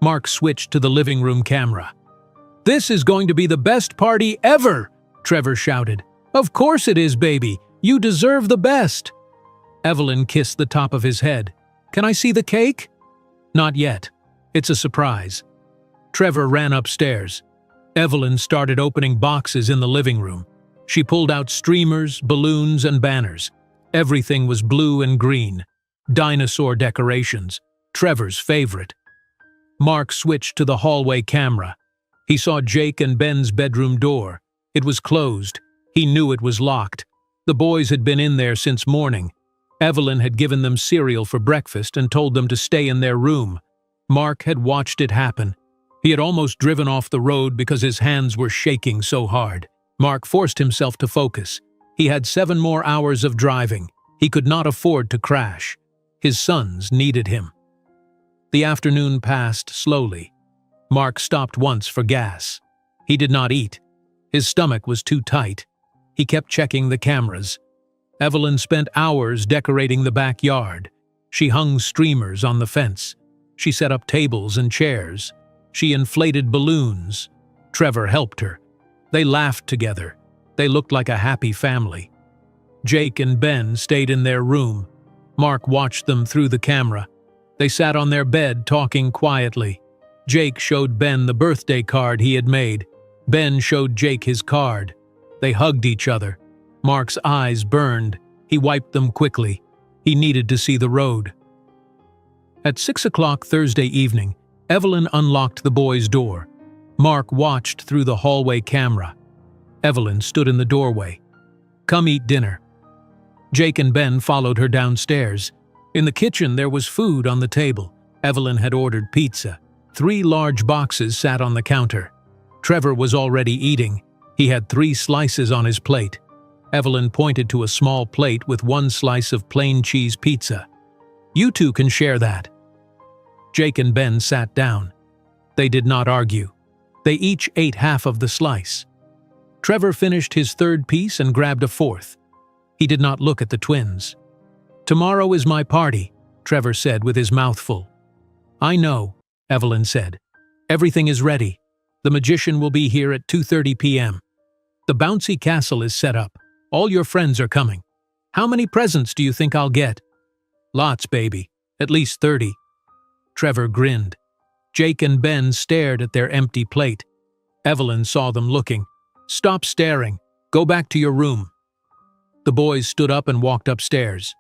Mark switched to the living room camera. "This is going to be the best party ever!" Trevor shouted. "Of course it is, baby. You deserve the best." Evelyn kissed the top of his head. "Can I see the cake?" "Not yet. It's a surprise." Trevor ran upstairs. Evelyn started opening boxes in the living room. She pulled out streamers, balloons, and banners. Everything was blue and green. Dinosaur decorations. Trevor's favorite. Mark switched to the hallway camera. He saw Jake and Ben's bedroom door. It was closed. He knew it was locked. The boys had been in there since morning. Evelyn had given them cereal for breakfast and told them to stay in their room. Mark had watched it happen. He had almost driven off the road because his hands were shaking so hard. Mark forced himself to focus. He had 7 more hours of driving. He could not afford to crash. His sons needed him. The afternoon passed slowly. Mark stopped once for gas. He did not eat. His stomach was too tight. He kept checking the cameras. Evelyn spent hours decorating the backyard. She hung streamers on the fence. She set up tables and chairs. She inflated balloons. Trevor helped her. They laughed together. They looked like a happy family. Jake and Ben stayed in their room. Mark watched them through the camera. They sat on their bed talking quietly. Jake showed Ben the birthday card he had made. Ben showed Jake his card. They hugged each other. Mark's eyes burned. He wiped them quickly. He needed to see the road. At 6 o'clock Thursday evening, Evelyn unlocked the boys' door. Mark watched through the hallway camera. Evelyn stood in the doorway. "Come eat dinner." Jake and Ben followed her downstairs. In the kitchen there was food on the table. Evelyn had ordered pizza. 3 large boxes sat on the counter. Trevor was already eating. He had 3 slices on his plate. Evelyn pointed to a small plate with 1 slice of plain cheese pizza. "You two can share that." Jake and Ben sat down. They did not argue. They each ate half of the slice. Trevor finished his third piece and grabbed a fourth. He did not look at the twins. "Tomorrow is my party," Trevor said with his mouth full. "I know," Evelyn said. "Everything is ready. The magician will be here at 2:30 p.m. The bouncy castle is set up. All your friends are coming. How many presents do you think I'll get?" "Lots, baby. At least 30. Trevor grinned. Jake and Ben stared at their empty plate. Evelyn saw them looking. "Stop staring. Go back to your room." The boys stood up and walked upstairs.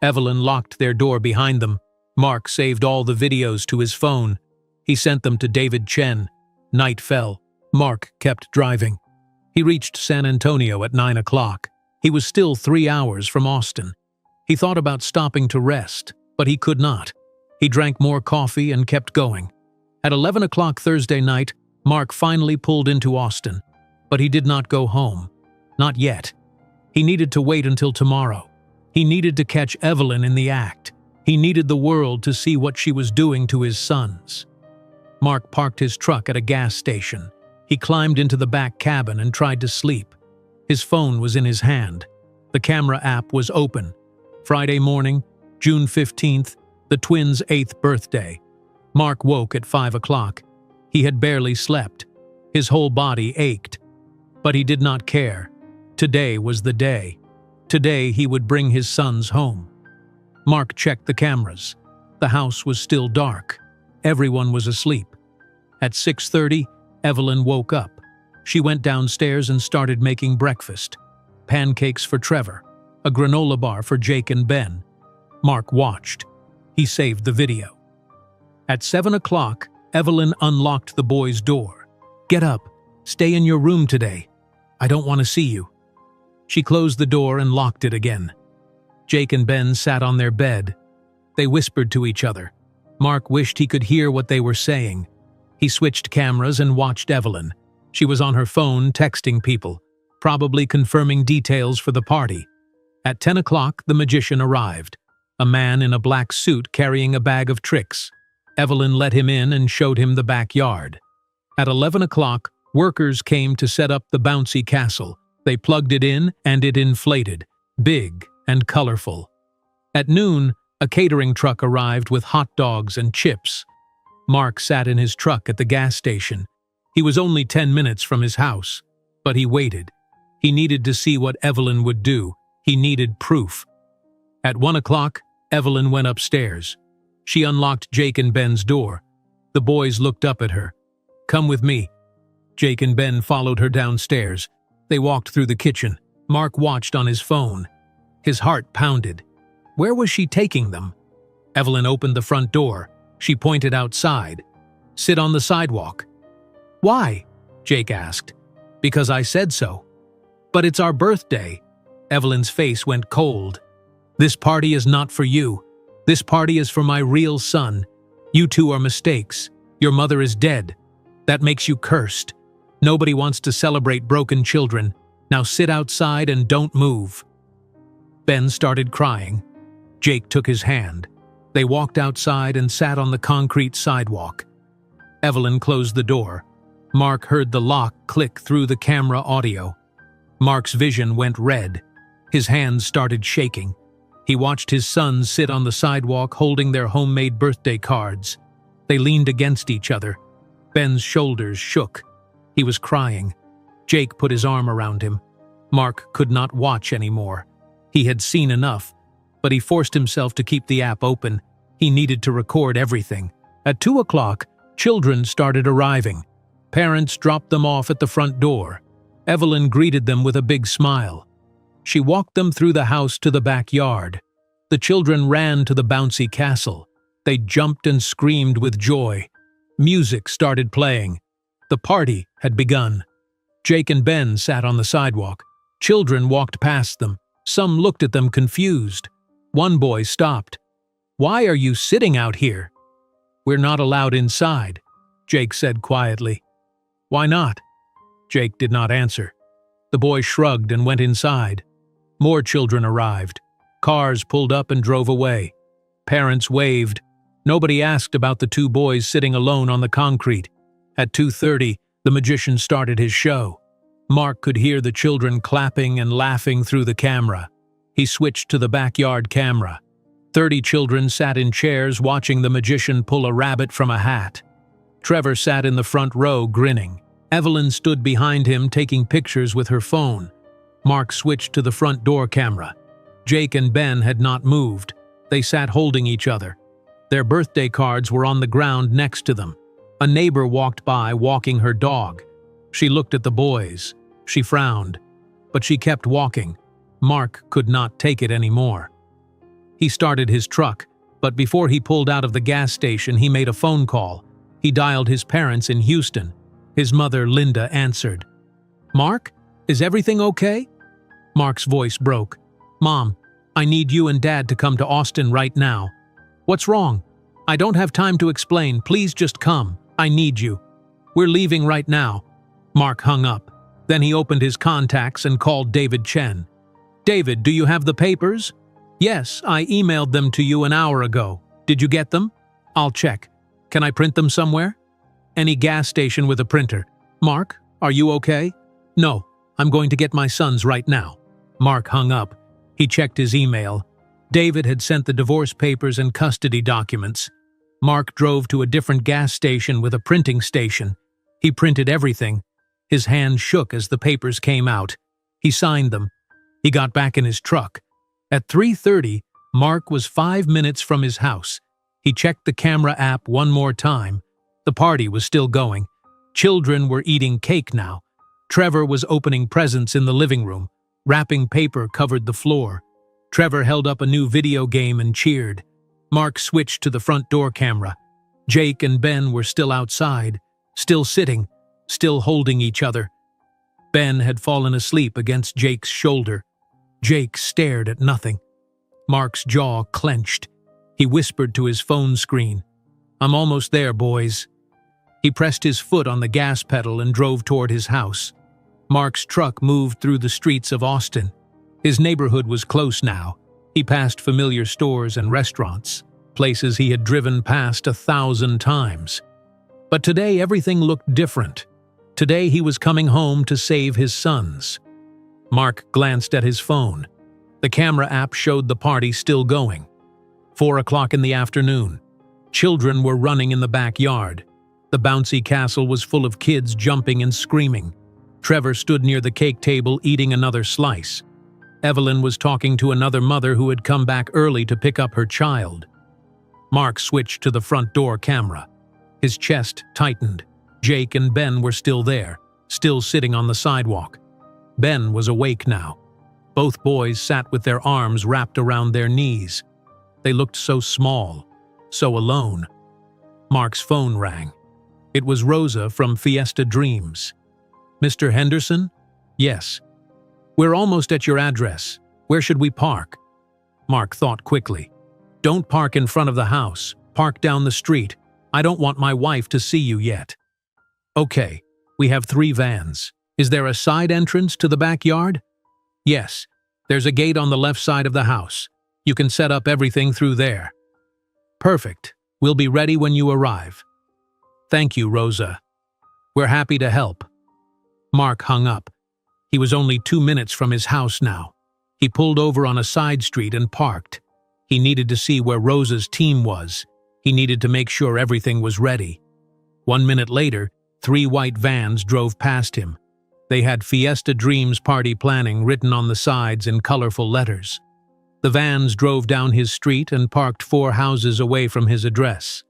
Evelyn locked their door behind them. Mark saved all the videos to his phone. He sent them to David Chen. Night fell. Mark kept driving. He reached San Antonio at 9 o'clock. He was still 3 hours from Austin. He thought about stopping to rest, but he could not. He drank more coffee and kept going. At 11 o'clock Thursday night, Mark finally pulled into Austin. But he did not go home. Not yet. He needed to wait until tomorrow. He needed to catch Evelyn in the act. He needed the world to see what she was doing to his sons. Mark parked his truck at a gas station. He climbed into the back cabin and tried to sleep. His phone was in his hand. The camera app was open. Friday morning, June 15th, the twins' 8th birthday. Mark woke at 5 o'clock. He had barely slept. His whole body ached. But he did not care. Today was the day. Today he would bring his sons home. Mark checked the cameras. The house was still dark. Everyone was asleep. At 6:30, Evelyn woke up. She went downstairs and started making breakfast. Pancakes for Trevor, a granola bar for Jake and Ben. Mark watched. He saved the video. At 7 o'clock, Evelyn unlocked the boys' door. "Get up. Stay in your room today. I don't want to see you." She closed the door and locked it again. Jake and Ben sat on their bed. They whispered to each other. Mark wished he could hear what they were saying. He switched cameras and watched Evelyn. She was on her phone texting people, probably confirming details for the party. At 10 o'clock, the magician arrived. A man in a black suit carrying a bag of tricks. Evelyn let him in and showed him the backyard. At 11 o'clock, workers came to set up the bouncy castle. They plugged it in and it inflated, big and colorful. At noon, a catering truck arrived with hot dogs and chips. Mark sat in his truck at the gas station. He was only 10 minutes from his house, but he waited. He needed to see what Evelyn would do. He needed proof. At 1 o'clock, Evelyn went upstairs. She unlocked Jake and Ben's door. The boys looked up at her. "Come with me." Jake and Ben followed her downstairs. They walked through the kitchen. Mark watched on his phone. His heart pounded. Where was she taking them? Evelyn opened the front door. She pointed outside. "Sit on the sidewalk." "Why?" Jake asked. "Because I said so." "But it's our birthday." Evelyn's face went cold. "This party is not for you. This party is for my real son. You two are mistakes. Your mother is dead. That makes you cursed. Nobody wants to celebrate broken children. Now sit outside and don't move." Ben started crying. Jake took his hand. They walked outside and sat on the concrete sidewalk. Evelyn closed the door. Mark heard the lock click through the camera audio. Mark's vision went red. His hands started shaking. He watched his sons sit on the sidewalk holding their homemade birthday cards. They leaned against each other. Ben's shoulders shook. He was crying. Jake put his arm around him. Mark could not watch anymore. He had seen enough, but he forced himself to keep the app open. He needed to record everything. At 2 o'clock, children started arriving. Parents dropped them off at the front door. Evelyn greeted them with a big smile. She walked them through the house to the backyard. The children ran to the bouncy castle. They jumped and screamed with joy. Music started playing. The party had begun. Jake and Ben sat on the sidewalk. Children walked past them. Some looked at them confused. One boy stopped. "Why are you sitting out here?" "We're not allowed inside," Jake said quietly. "Why not?" Jake did not answer. The boy shrugged and went inside. More children arrived. Cars pulled up and drove away. Parents waved. Nobody asked about the two boys sitting alone on the concrete. At 2:30, the magician started his show. Mark could hear the children clapping and laughing through the camera. He switched to the backyard camera. 30 children sat in chairs watching the magician pull a rabbit from a hat. Trevor sat in the front row grinning. Evelyn stood behind him taking pictures with her phone. Mark switched to the front door camera. Jake and Ben had not moved. They sat holding each other. Their birthday cards were on the ground next to them. A neighbor walked by walking her dog. She looked at the boys. She frowned. But she kept walking. Mark could not take it anymore. He started his truck, but before he pulled out of the gas station, he made a phone call. He dialed his parents in Houston. His mother, Linda, answered. "Mark, is everything okay?" Mark's voice broke. "Mom, I need you and Dad to come to Austin right now." "What's wrong?" "I don't have time to explain. Please just come. I need you." "We're leaving right now." Mark hung up. Then he opened his contacts and called David Chen. "David, do you have the papers?" "Yes, I emailed them to you an hour ago. Did you get them?" "I'll check. Can I print them somewhere?" "Any gas station with a printer." "Mark, are you okay?" "No, I'm going to get my sons right now." Mark hung up. He checked his email. David had sent the divorce papers and custody documents. Mark drove to a different gas station with a printing station. He printed everything. His hand shook as the papers came out. He signed them. He got back in his truck. At 3:30, Mark was 5 minutes from his house. He checked the camera app one more time. The party was still going. Children were eating cake now. Trevor was opening presents in the living room. Wrapping paper covered the floor. Trevor held up a new video game and cheered. Mark switched to the front door camera. Jake and Ben were still outside, still sitting, still holding each other. Ben had fallen asleep against Jake's shoulder. Jake stared at nothing. Mark's jaw clenched. He whispered to his phone screen, "I'm almost there, boys." He pressed his foot on the gas pedal and drove toward his house. Mark's truck moved through the streets of Austin. His neighborhood was close now. He passed familiar stores and restaurants, places he had driven past 1,000 times. But today everything looked different. Today he was coming home to save his sons. Mark glanced at his phone. The camera app showed the party still going. 4 o'clock in the afternoon. Children were running in the backyard. The bouncy castle was full of kids jumping and screaming. Trevor stood near the cake table eating another slice. Evelyn was talking to another mother who had come back early to pick up her child. Mark switched to the front door camera. His chest tightened. Jake and Ben were still there, still sitting on the sidewalk. Ben was awake now. Both boys sat with their arms wrapped around their knees. They looked so small, so alone. Mark's phone rang. It was Rosa from Fiesta Dreams. "Mr. Henderson?" "Yes." "We're almost at your address. Where should we park?" Mark thought quickly. "Don't park in front of the house. Park down the street. I don't want my wife to see you yet." "Okay, we have 3 vans. Is there a side entrance to the backyard?" "Yes. There's a gate on the left side of the house. You can set up everything through there." "Perfect. We'll be ready when you arrive." "Thank you, Rosa. We're happy to help." Mark hung up. He was only 2 minutes from his house now. He pulled over on a side street and parked. He needed to see where Rosa's team was. He needed to make sure everything was ready. 1 minute later, 3 white vans drove past him. They had Fiesta Dreams party planning written on the sides in colorful letters. The vans drove down his street and parked 4 houses away from his address.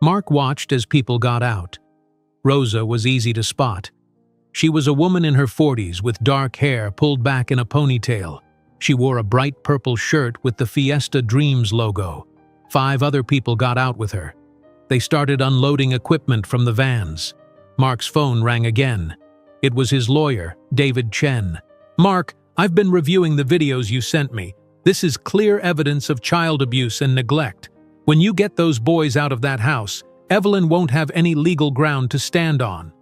Mark watched as people got out. Rosa was easy to spot. She was a woman in her 40s with dark hair pulled back in a ponytail. She wore a bright purple shirt with the Fiesta Dreams logo. 5 other people got out with her. They started unloading equipment from the vans. Mark's phone rang again. It was his lawyer, David Chen. "Mark, I've been reviewing the videos you sent me. This is clear evidence of child abuse and neglect. When you get those boys out of that house, Evelyn won't have any legal ground to stand on."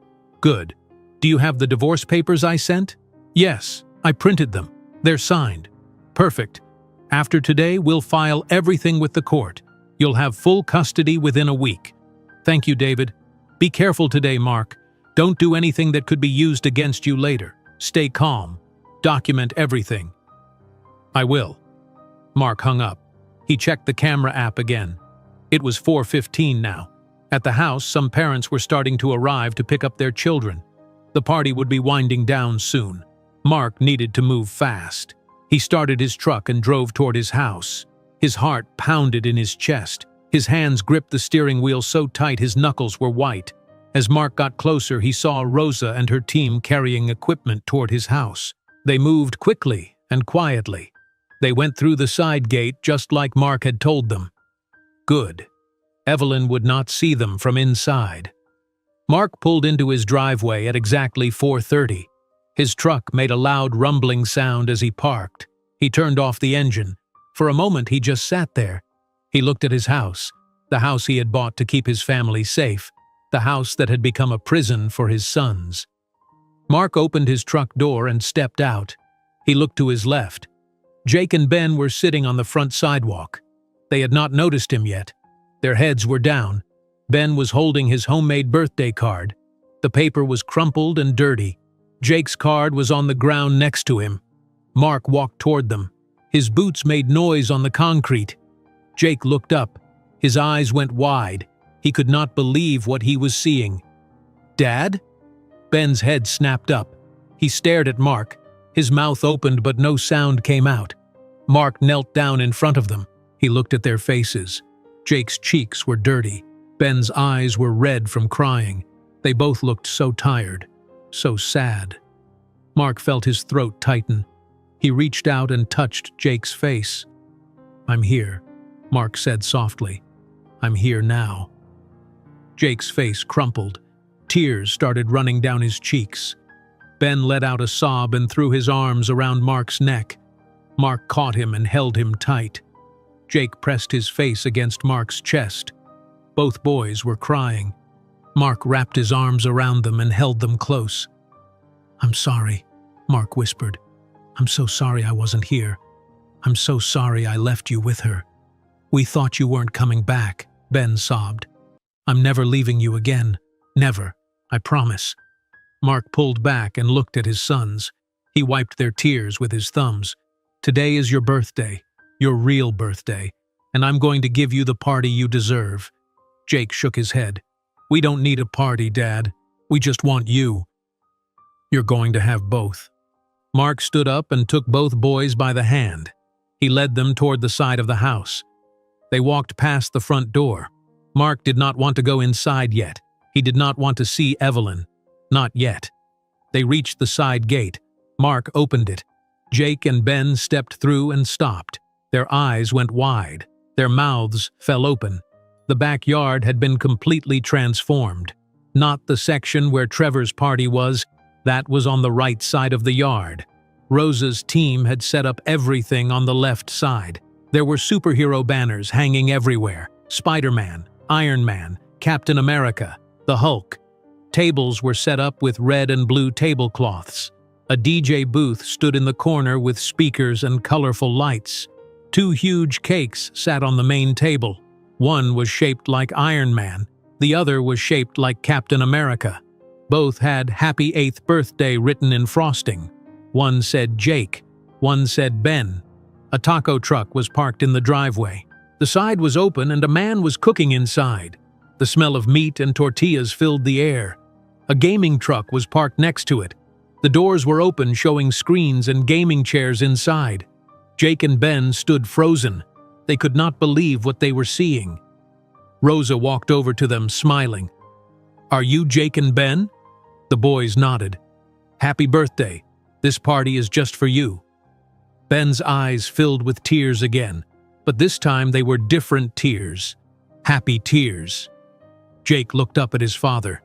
"Good. Do you have the divorce papers I sent?" "Yes, I printed them. They're signed." "Perfect. After today, we'll file everything with the court. You'll have full custody within a week." "Thank you, David. Be careful today, Mark. Don't do anything that could be used against you later." Stay calm. Document everything." "I will." Mark hung up. He checked the camera app again. It was 4:15 now. At the house, some parents were starting to arrive to pick up their children. The party would be winding down soon. Mark needed to move fast. He started his truck and drove toward his house. His heart pounded in his chest. His hands gripped the steering wheel so tight his knuckles were white. As Mark got closer, he saw Rosa and her team carrying equipment toward his house. They moved quickly and quietly. They went through the side gate just like Mark had told them. Good. Evelyn would not see them from inside. Mark pulled into his driveway at exactly 4:30. His truck made a loud rumbling sound as he parked. He turned off the engine. For a moment he just sat there. He looked at his house, the house he had bought to keep his family safe, the house that had become a prison for his sons. Mark opened his truck door and stepped out. He looked to his left. Jake and Ben were sitting on the front sidewalk. They had not noticed him yet. Their heads were down. Ben was holding his homemade birthday card. The paper was crumpled and dirty. Jake's card was on the ground next to him. Mark walked toward them. His boots made noise on the concrete. Jake looked up. His eyes went wide. He could not believe what he was seeing. "Dad?" Ben's head snapped up. He stared at Mark. His mouth opened but no sound came out. Mark knelt down in front of them. He looked at their faces. Jake's cheeks were dirty. Ben's eyes were red from crying. They both looked so tired, so sad. Mark felt his throat tighten. He reached out and touched Jake's face. "I'm here," Mark said softly. "I'm here now." Jake's face crumpled. Tears started running down his cheeks. Ben let out a sob and threw his arms around Mark's neck. Mark caught him and held him tight. Jake pressed his face against Mark's chest. Both boys were crying. Mark wrapped his arms around them and held them close. "I'm sorry," Mark whispered. "I'm so sorry I wasn't here. I'm so sorry I left you with her." "We thought you weren't coming back," Ben sobbed. "I'm never leaving you again. Never. I promise." Mark pulled back and looked at his sons. He wiped their tears with his thumbs. "Today is your birthday, your real birthday, and I'm going to give you the party you deserve." Jake shook his head. "We don't need a party, Dad. We just want you." "You're going to have both." Mark stood up and took both boys by the hand. He led them toward the side of the house. They walked past the front door. Mark did not want to go inside yet. He did not want to see Evelyn. Not yet. They reached the side gate. Mark opened it. Jake and Ben stepped through and stopped. Their eyes went wide. Their mouths fell open. The backyard had been completely transformed. Not the section where Trevor's party was. That was on the right side of the yard. Rosa's team had set up everything on the left side. There were superhero banners hanging everywhere. Spider-Man, Iron Man, Captain America, the Hulk. Tables were set up with red and blue tablecloths. A DJ booth stood in the corner with speakers and colorful lights. 2 huge cakes sat on the main table. One was shaped like Iron Man. The other was shaped like Captain America. Both had Happy 8th Birthday written in frosting. One said Jake. One said Ben. A taco truck was parked in the driveway. The side was open and a man was cooking inside. The smell of meat and tortillas filled the air. A gaming truck was parked next to it. The doors were open, showing screens and gaming chairs inside. Jake and Ben stood frozen. They could not believe what they were seeing. Rosa walked over to them, smiling. "Are you Jake and Ben?" The boys nodded. "Happy birthday. This party is just for you." Ben's eyes filled with tears again, but this time they were different tears. Happy tears. Jake looked up at his father.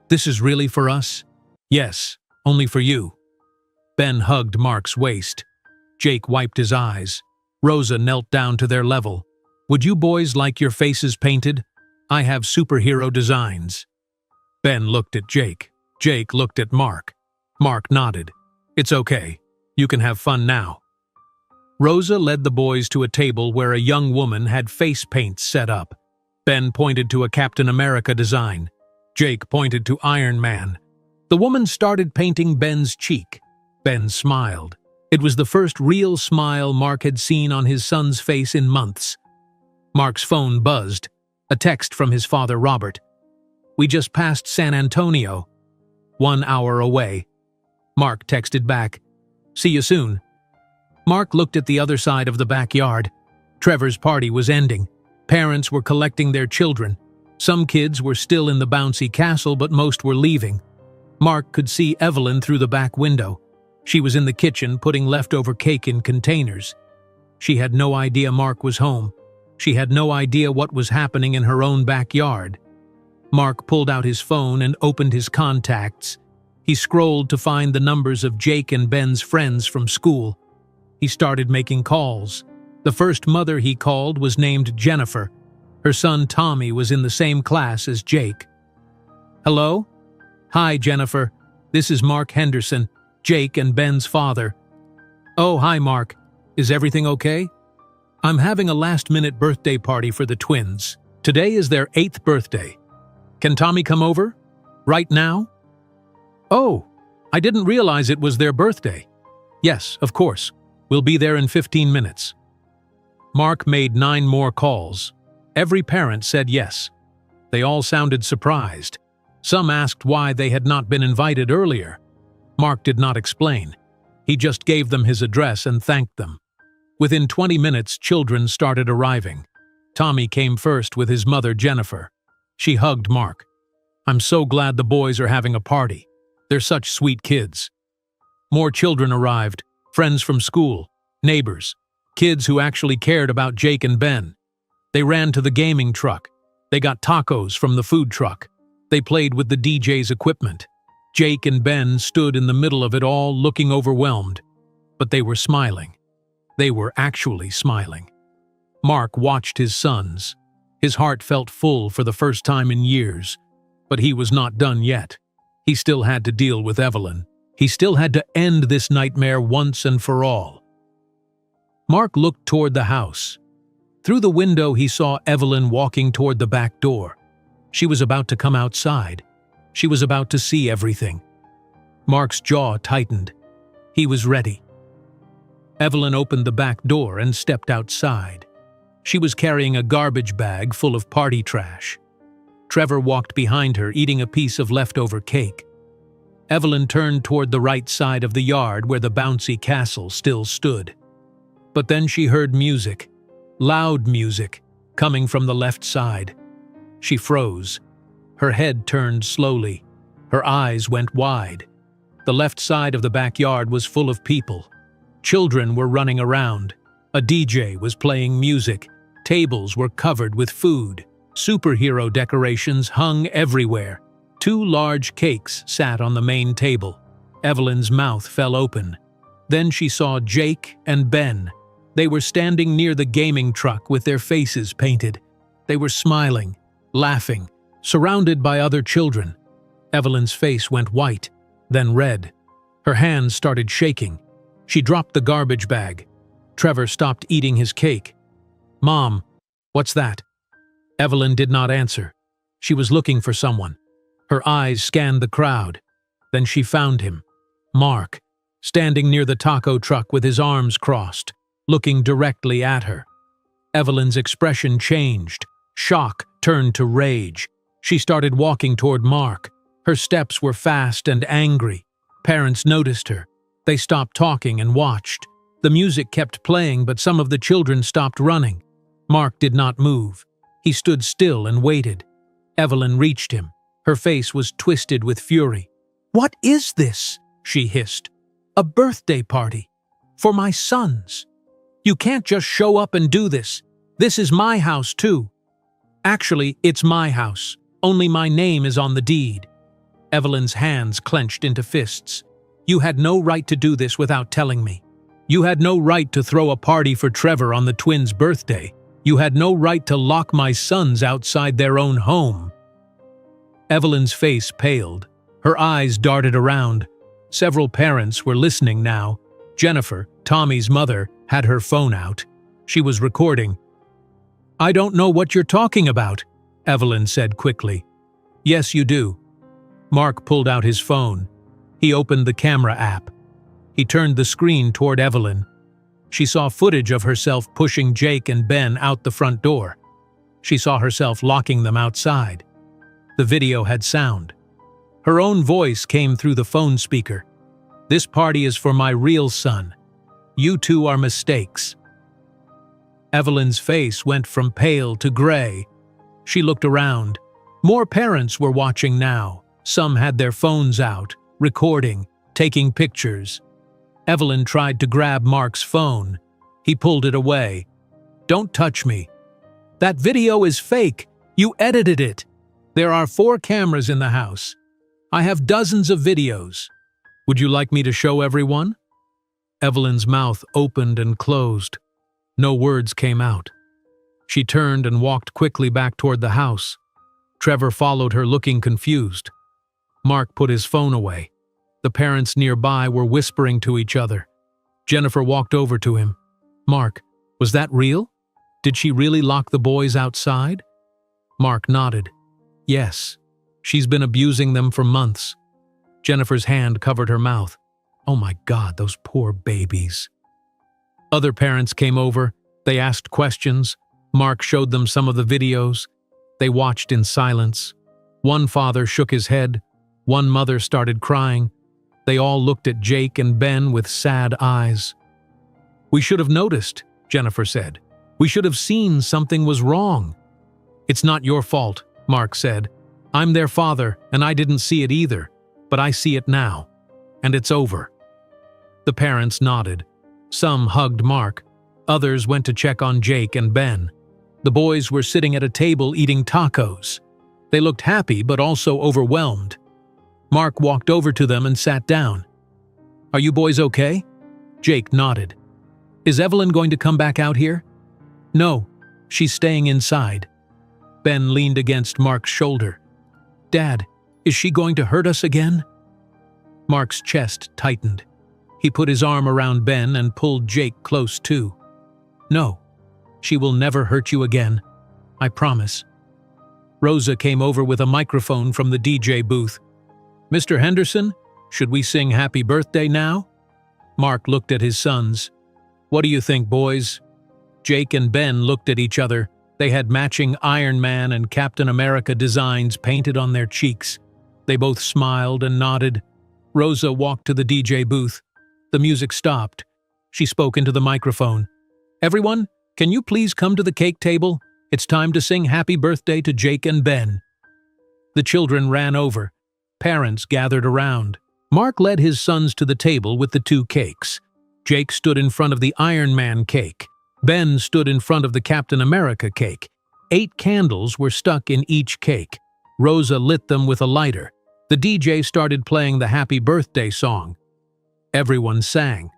"This is really for us?" "Yes, only for you." Ben hugged Mark's waist. Jake wiped his eyes. Rosa knelt down to their level. "Would you boys like your faces painted? I have superhero designs." Ben looked at Jake. Jake looked at Mark. Mark nodded. "It's okay. You can have fun now." Rosa led the boys to a table where a young woman had face paints set up. Ben pointed to a Captain America design. Jake pointed to Iron Man. The woman started painting Ben's cheek. Ben smiled. It was the first real smile Mark had seen on his son's face in months. Mark's phone buzzed. A text from his father, Robert. "We just passed San Antonio. 1 hour away." Mark texted back, "See you soon." Mark looked at the other side of the backyard. Trevor's party was ending. Parents were collecting their children. Some kids were still in the bouncy castle, but most were leaving. Mark could see Evelyn through the back window. She was in the kitchen putting leftover cake in containers. She had no idea Mark was home. She had no idea what was happening in her own backyard. Mark pulled out his phone and opened his contacts. He scrolled to find the numbers of Jake and Ben's friends from school. He started making calls. The first mother he called was named Jennifer. Her son Tommy was in the same class as Jake. "Hello? Hi, Jennifer. This is Mark Henderson, Jake and Ben's father." "Oh, hi, Mark. Is everything okay?" "I'm having a last-minute birthday party for the twins. Today is their 8th birthday. Can Tommy come over? Right now?" "Oh, I didn't realize it was their birthday." "Yes, of course. We'll be there in 15 minutes. Mark made 9 more calls. Every parent said yes. They all sounded surprised. Some asked why they had not been invited earlier. Mark did not explain. He just gave them his address and thanked them. Within 20 minutes, children started arriving. Tommy came first with his mother, Jennifer. She hugged Mark. "I'm so glad the boys are having a party. They're such sweet kids." More children arrived, friends from school, neighbors, kids who actually cared about Jake and Ben. They ran to the gaming truck. They got tacos from the food truck. They played with the DJ's equipment. Jake and Ben stood in the middle of it all, looking overwhelmed. But they were smiling. They were actually smiling. Mark watched his sons. His heart felt full for the first time in years. But he was not done yet. He still had to deal with Evelyn. He still had to end this nightmare once and for all. Mark looked toward the house. Through the window, he saw Evelyn walking toward the back door. She was about to come outside. She was about to see everything. Mark's jaw tightened. He was ready. Evelyn opened the back door and stepped outside. She was carrying a garbage bag full of party trash. Trevor walked behind her, eating a piece of leftover cake. Evelyn turned toward the right side of the yard where the bouncy castle still stood. But then she heard music, loud music, coming from the left side. She froze. Her head turned slowly. Her eyes went wide. The left side of the backyard was full of people. Children were running around. A DJ was playing music. Tables were covered with food. Superhero decorations hung everywhere. 2 large cakes sat on the main table. Evelyn's mouth fell open. Then she saw Jake and Ben. They were standing near the gaming truck with their faces painted. They were smiling, laughing, surrounded by other children. Evelyn's face went white, then red. Her hands started shaking. She dropped the garbage bag. Trevor stopped eating his cake. "Mom, what's that?" Evelyn did not answer. She was looking for someone. Her eyes scanned the crowd. Then she found him, Mark, standing near the taco truck with his arms crossed, looking directly at her. Evelyn's expression changed. Shock turned to rage. She started walking toward Mark. Her steps were fast and angry. Parents noticed her. They stopped talking and watched. The music kept playing, but some of the children stopped running. Mark did not move. He stood still and waited. Evelyn reached him. Her face was twisted with fury. "What is this?" she hissed. "A birthday party. For my sons. You can't just show up and do this. This is my house, too." "Actually, it's my house. Only my name is on the deed." Evelyn's hands clenched into fists. "You had no right to do this without telling me. You had no right to throw a party for Trevor on the twins' birthday. You had no right to lock my sons outside their own home." Evelyn's face paled. Her eyes darted around. Several parents were listening now. Jennifer, Tommy's mother, had her phone out. She was recording. "I don't know what you're talking about," Evelyn said quickly. "Yes, you do." Mark pulled out his phone. He opened the camera app. He turned the screen toward Evelyn. She saw footage of herself pushing Jake and Ben out the front door. She saw herself locking them outside. The video had sound. Her own voice came through the phone speaker. "This party is for my real son. You two are mistakes." Evelyn's face went from pale to gray. She looked around. More parents were watching now. Some had their phones out, recording, taking pictures. Evelyn tried to grab Mark's phone. He pulled it away. "Don't touch me. That video is fake. You edited it. There are 4 cameras in the house. I have dozens of videos. Would you like me to show everyone?" Evelyn's mouth opened and closed. No words came out. She turned and walked quickly back toward the house. Trevor followed her, looking confused. Mark put his phone away. The parents nearby were whispering to each other. Jennifer walked over to him. "Mark, was that real? Did she really lock the boys outside?" Mark nodded. "Yes. She's been abusing them for months." Jennifer's hand covered her mouth. "Oh my God, those poor babies." Other parents came over. They asked questions. Mark showed them some of the videos. They watched in silence. One father shook his head. One mother started crying. They all looked at Jake and Ben with sad eyes. "We should have noticed," Jennifer said. "We should have seen something was wrong." "It's not your fault," Mark said. "I'm their father, and I didn't see it either, but I see it now. And it's over." The parents nodded. Some hugged Mark. Others went to check on Jake and Ben. The boys were sitting at a table eating tacos. They looked happy but also overwhelmed. Mark walked over to them and sat down. "Are you boys okay?" Jake nodded. "Is Evelyn going to come back out here?" "No, she's staying inside." Ben leaned against Mark's shoulder. "Dad, is she going to hurt us again?" Mark's chest tightened. He put his arm around Ben and pulled Jake close too. "No, she will never hurt you again. I promise." Rosa came over with a microphone from the DJ booth. "Mr. Henderson, should we sing Happy Birthday now?" Mark looked at his sons. "What do you think, boys?" Jake and Ben looked at each other. They had matching Iron Man and Captain America designs painted on their cheeks. They both smiled and nodded. Rosa walked to the DJ booth. The music stopped. She spoke into the microphone. "Everyone, can you please come to the cake table? It's time to sing Happy Birthday to Jake and Ben." The children ran over. Parents gathered around. Mark led his sons to the table with the 2 cakes. Jake stood in front of the Iron Man cake. Ben stood in front of the Captain America cake. 8 candles were stuck in each cake. Rosa lit them with a lighter. The DJ started playing the Happy Birthday song. Everyone sang.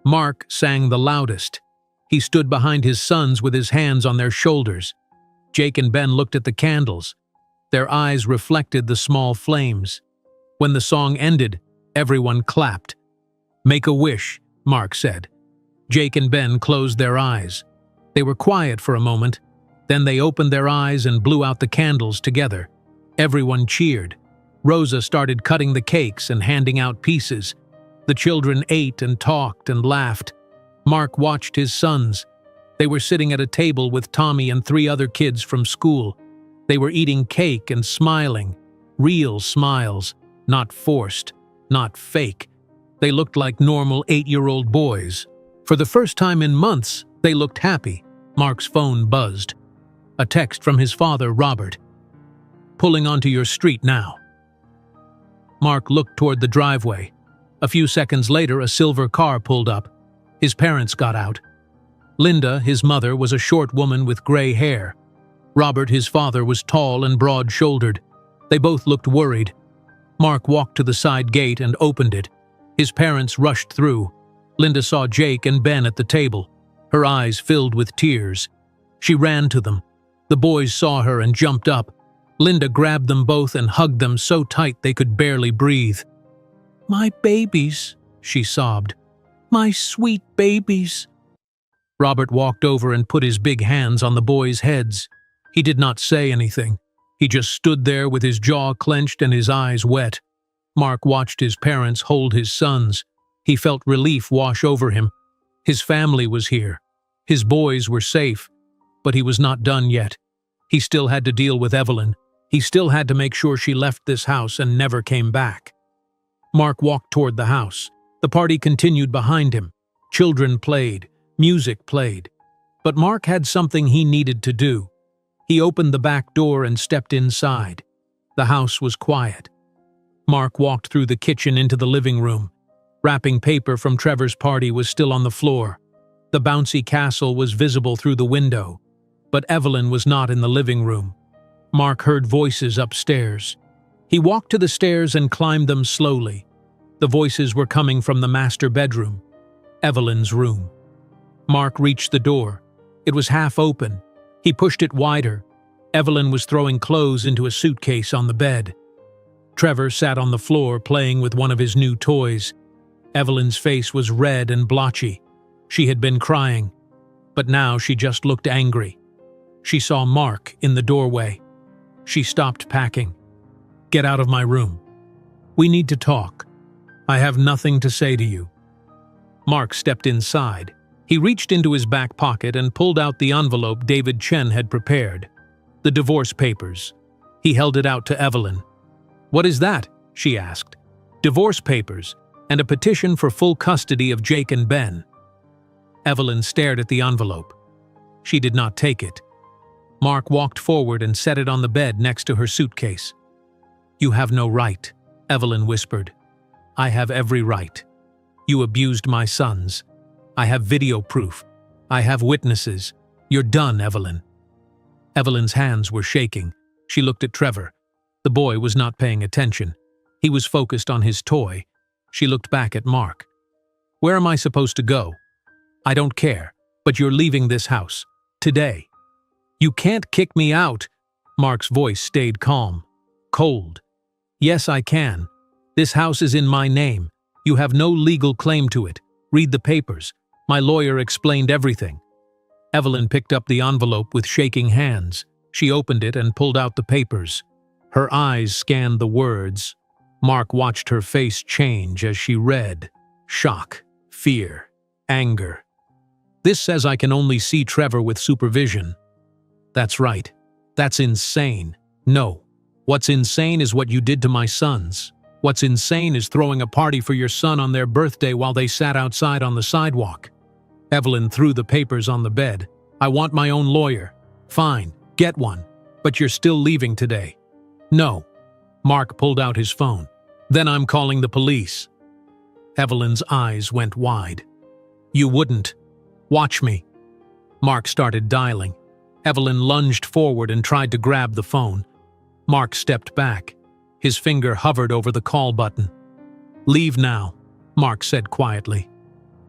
Mark sang the loudest. He stood behind his sons with his hands on their shoulders. Jake and Ben looked at the candles. Their eyes reflected the small flames. When the song ended, everyone clapped. "Make a wish," Mark said. Jake and Ben closed their eyes. They were quiet for a moment. Then they opened their eyes and blew out the candles together. Everyone cheered. Rosa started cutting the cakes and handing out pieces. The children ate and talked and laughed. Mark watched his sons. They were sitting at a table with Tommy and 3 other kids from school. They were eating cake and smiling. Real smiles, not forced, not fake. They looked like normal 8-year-old boys. For the first time in months, they looked happy. Mark's phone buzzed. A text from his father, Robert. "Pulling onto your street now." Mark looked toward the driveway. A few seconds later, a silver car pulled up. His parents got out. Linda, his mother, was a short woman with gray hair. Robert, his father, was tall and broad-shouldered. They both looked worried. Mark walked to the side gate and opened it. His parents rushed through. Linda saw Jake and Ben at the table. Her eyes filled with tears. She ran to them. The boys saw her and jumped up. Linda grabbed them both and hugged them so tight they could barely breathe. "My babies," she sobbed. "My sweet babies." Robert walked over and put his big hands on the boys' heads. He did not say anything. He just stood there with his jaw clenched and his eyes wet. Mark watched his parents hold his sons. He felt relief wash over him. His family was here. His boys were safe. But he was not done yet. He still had to deal with Evelyn. He still had to make sure she left this house and never came back. Mark walked toward the house. The party continued behind him. Children played. Music played. But Mark had something he needed to do. He opened the back door and stepped inside. The house was quiet. Mark walked through the kitchen into the living room. Wrapping paper from Trevor's party was still on the floor. The bouncy castle was visible through the window. But Evelyn was not in the living room. Mark heard voices upstairs. He walked to the stairs and climbed them slowly. The voices were coming from the master bedroom, Evelyn's room. Mark reached the door. It was half open. He pushed it wider. Evelyn was throwing clothes into a suitcase on the bed. Trevor sat on the floor playing with one of his new toys. Evelyn's face was red and blotchy. She had been crying, but now she just looked angry. She saw Mark in the doorway. She stopped packing. "Get out of my room. We need to talk. I have nothing to say to you." Mark stepped inside. He reached into his back pocket and pulled out the envelope David Chen had prepared. The divorce papers. He held it out to Evelyn. "What is that?" she asked. "Divorce papers and a petition for full custody of Jake and Ben." Evelyn stared at the envelope. She did not take it. Mark walked forward and set it on the bed next to her suitcase. "You have no right," Evelyn whispered. "I have every right. You abused my sons. I have video proof. I have witnesses. You're done, Evelyn." Evelyn's hands were shaking. She looked at Trevor. The boy was not paying attention. He was focused on his toy. She looked back at Mark. "Where am I supposed to go?" "I don't care, but you're leaving this house. Today." "You can't kick me out." Mark's voice stayed calm, cold. "Yes, I can. This house is in my name. You have no legal claim to it. Read the papers. My lawyer explained everything." Evelyn picked up the envelope with shaking hands. She opened it and pulled out the papers. Her eyes scanned the words. Mark watched her face change as she read. Shock, fear, anger. "This says I can only see Trevor with supervision." "That's right. That's insane. No. What's insane is what you did to my sons. What's insane is throwing a party for your son on their birthday while they sat outside on the sidewalk." Evelyn threw the papers on the bed. "I want my own lawyer." "Fine, get one. But you're still leaving today." "No." Mark pulled out his phone. "Then I'm calling the police." Evelyn's eyes went wide. "You wouldn't. Watch me." Mark started dialing. Evelyn lunged forward and tried to grab the phone. Mark stepped back. His finger hovered over the call button. "Leave now," Mark said quietly.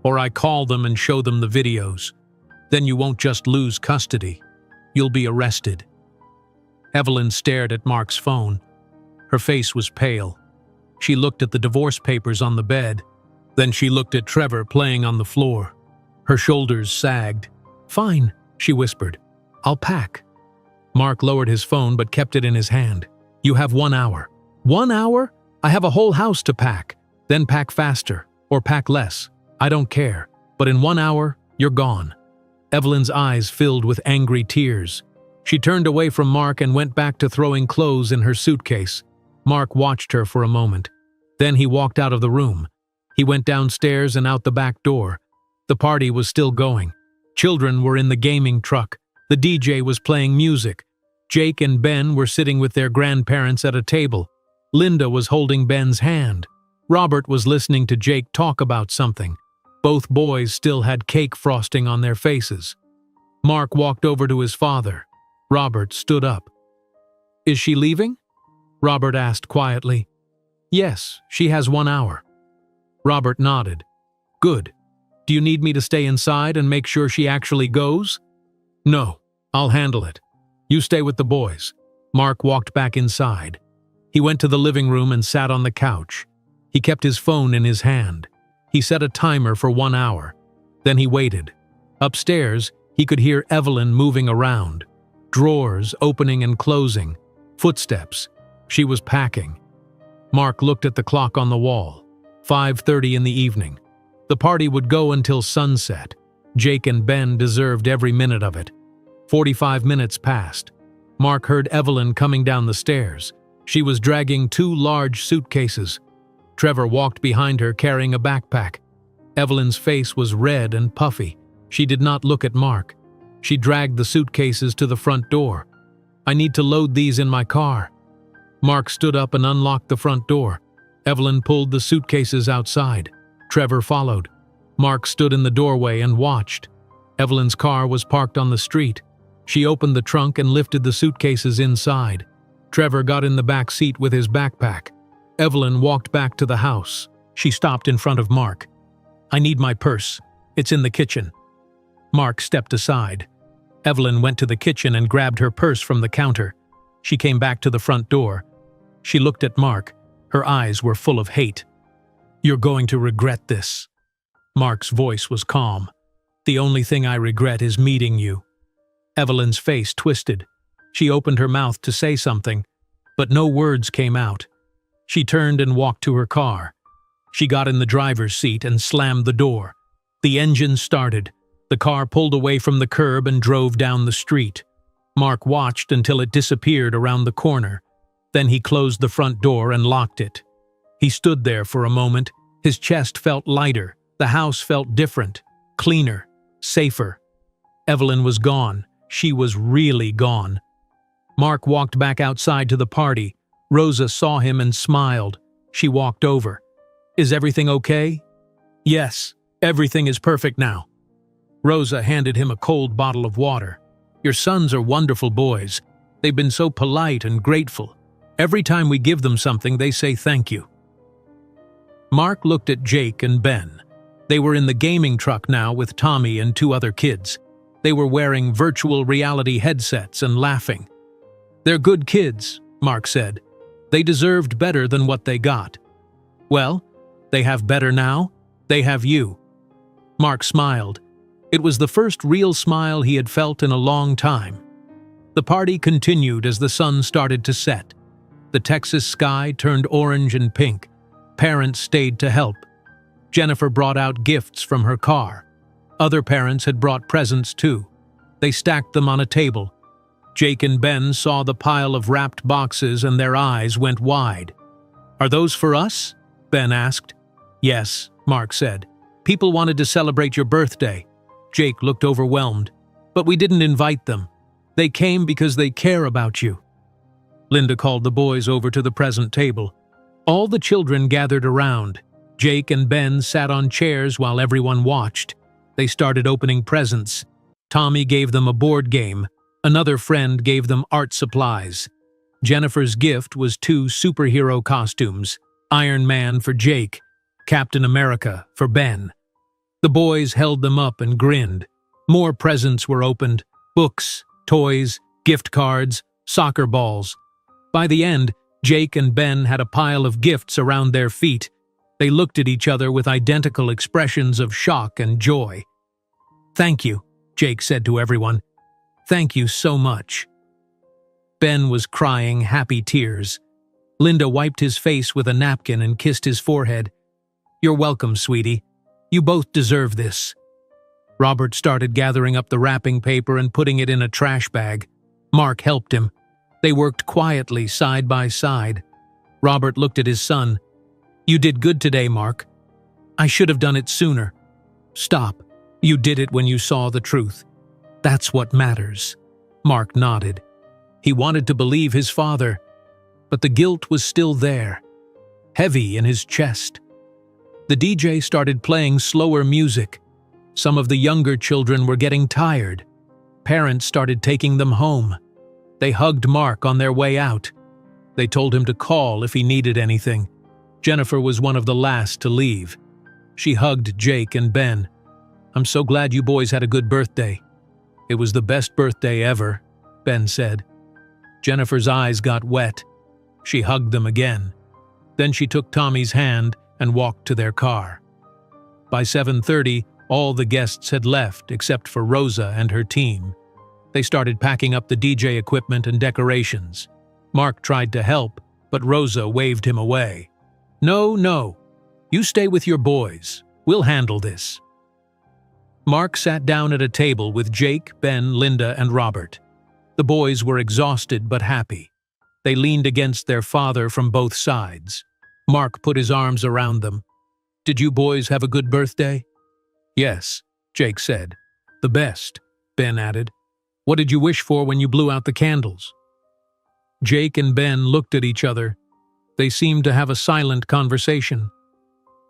"Or I call them and show them the videos. Then you won't just lose custody. You'll be arrested." Evelyn stared at Mark's phone. Her face was pale. She looked at the divorce papers on the bed. Then she looked at Trevor playing on the floor. Her shoulders sagged. "Fine," she whispered. "I'll pack." Mark lowered his phone but kept it in his hand. "You have 1 hour." 1 hour? I have a whole house to pack. Then pack faster, or pack less. I don't care. But in 1 hour, you're gone." Evelyn's eyes filled with angry tears. She turned away from Mark and went back to throwing clothes in her suitcase. Mark watched her for a moment. Then he walked out of the room. He went downstairs and out the back door. The party was still going. Children were in the gaming truck. The DJ was playing music. Jake and Ben were sitting with their grandparents at a table. Linda was holding Ben's hand. Robert was listening to Jake talk about something. Both boys still had cake frosting on their faces. Mark walked over to his father. Robert stood up. "Is she leaving?" Robert asked quietly. "Yes, she has 1 hour." Robert nodded. "Good. Do you need me to stay inside and make sure she actually goes?" "No, I'll handle it. You stay with the boys." Mark walked back inside. He went to the living room and sat on the couch. He kept his phone in his hand. He set a timer for 1 hour. Then he waited. Upstairs, he could hear Evelyn moving around. Drawers opening and closing. Footsteps. She was packing. Mark looked at the clock on the wall. 5:30 in the evening. The party would go until sunset. Jake and Ben deserved every minute of it. 45 minutes passed. Mark heard Evelyn coming down the stairs. She was dragging 2 large suitcases. Trevor walked behind her carrying a backpack. Evelyn's face was red and puffy. She did not look at Mark. She dragged the suitcases to the front door. "I need to load these in my car." Mark stood up and unlocked the front door. Evelyn pulled the suitcases outside. Trevor followed. Mark stood in the doorway and watched. Evelyn's car was parked on the street. She opened the trunk and lifted the suitcases inside. Trevor got in the back seat with his backpack. Evelyn walked back to the house. She stopped in front of Mark. "I need my purse. It's in the kitchen." Mark stepped aside. Evelyn went to the kitchen and grabbed her purse from the counter. She came back to the front door. She looked at Mark. Her eyes were full of hate. "You're going to regret this." Mark's voice was calm. "The only thing I regret is meeting you." Evelyn's face twisted. She opened her mouth to say something, but no words came out. She turned and walked to her car. She got in the driver's seat and slammed the door. The engine started. The car pulled away from the curb and drove down the street. Mark watched until it disappeared around the corner. Then he closed the front door and locked it. He stood there for a moment. His chest felt lighter. The house felt different, cleaner, safer. Evelyn was gone. She was really gone. Mark walked back outside to the party. Rosa saw him and smiled. She walked over. "Is everything okay?" "Yes, everything is perfect now." Rosa handed him a cold bottle of water. "Your sons are wonderful boys. They've been so polite and grateful. Every time we give them something, they say thank you." Mark looked at Jake and Ben. They were in the gaming truck now with Tommy and 2 other kids. They were wearing virtual reality headsets and laughing. "They're good kids," Mark said. "They deserved better than what they got." "Well, they have better now. They have you." Mark smiled. It was the first real smile he had felt in a long time. The party continued as the sun started to set. The Texas sky turned orange and pink. Parents stayed to help. Jennifer brought out gifts from her car. Other parents had brought presents too. They stacked them on a table. Jake and Ben saw the pile of wrapped boxes and their eyes went wide. "Are those for us?" Ben asked. "Yes," Mark said. "People wanted to celebrate your birthday." Jake looked overwhelmed. "But we didn't invite them. They came because they care about you." Linda called the boys over to the present table. All the children gathered around. Jake and Ben sat on chairs while everyone watched. They started opening presents. Tommy gave them a board game. Another friend gave them art supplies. Jennifer's gift was 2 superhero costumes, Iron Man for Jake, Captain America for Ben. The boys held them up and grinned. More presents were opened, books, toys, gift cards, soccer balls. By the end, Jake and Ben had a pile of gifts around their feet. They looked at each other with identical expressions of shock and joy. "Thank you," Jake said to everyone. "Thank you so much." Ben was crying happy tears. Linda wiped his face with a napkin and kissed his forehead. "You're welcome, sweetie. You both deserve this." Robert started gathering up the wrapping paper and putting it in a trash bag. Mark helped him. They worked quietly, side by side. Robert looked at his son. "You did good today, Mark." "I should have done it sooner." "Stop. You did it when you saw the truth. That's what matters." Mark nodded. He wanted to believe his father, but the guilt was still there, heavy in his chest. The DJ started playing slower music. Some of the younger children were getting tired. Parents started taking them home. They hugged Mark on their way out. They told him to call if he needed anything. Jennifer was one of the last to leave. She hugged Jake and Ben. "I'm so glad you boys had a good birthday." "It was the best birthday ever," Ben said. Jennifer's eyes got wet. She hugged them again. Then she took Tommy's hand and walked to their car. By 7:30, all the guests had left except for Rosa and her team. They started packing up the DJ equipment and decorations. Mark tried to help, but Rosa waved him away. "No, no. You stay with your boys. We'll handle this." Mark sat down at a table with Jake, Ben, Linda, and Robert. The boys were exhausted but happy. They leaned against their father from both sides. Mark put his arms around them. "Did you boys have a good birthday?" "Yes," Jake said. "The best," Ben added. "What did you wish for when you blew out the candles?" Jake and Ben looked at each other. They seemed to have a silent conversation.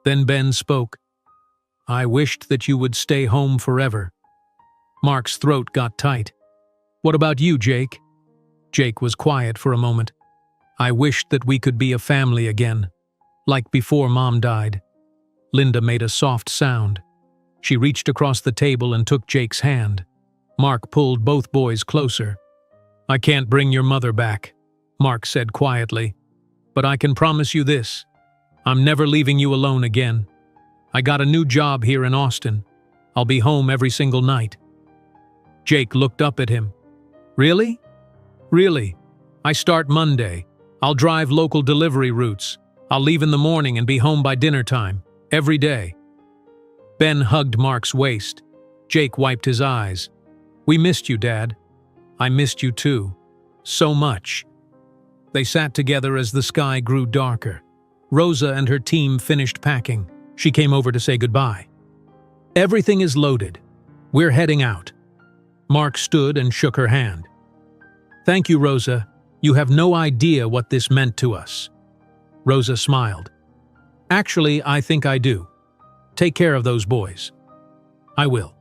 Then Ben spoke. "I wished that you would stay home forever." Mark's throat got tight. "What about you, Jake?" Jake was quiet for a moment. "I wished that we could be a family again, like before Mom died." Linda made a soft sound. She reached across the table and took Jake's hand. Mark pulled both boys closer. "I can't bring your mother back," Mark said quietly. "But I can promise you this. I'm never leaving you alone again. I got a new job here in Austin. I'll be home every single night." Jake looked up at him. "Really?" "Really. I start Monday. I'll drive local delivery routes. I'll leave in the morning and be home by dinner time. Every day." Ben hugged Mark's waist. Jake wiped his eyes. "We missed you, Dad." "I missed you too. So much." They sat together as the sky grew darker. Rosa and her team finished packing. She came over to say goodbye. "Everything is loaded. We're heading out." Mark stood and shook her hand. "Thank you, Rosa. You have no idea what this meant to us." Rosa smiled. "Actually, I think I do. Take care of those boys." "I will."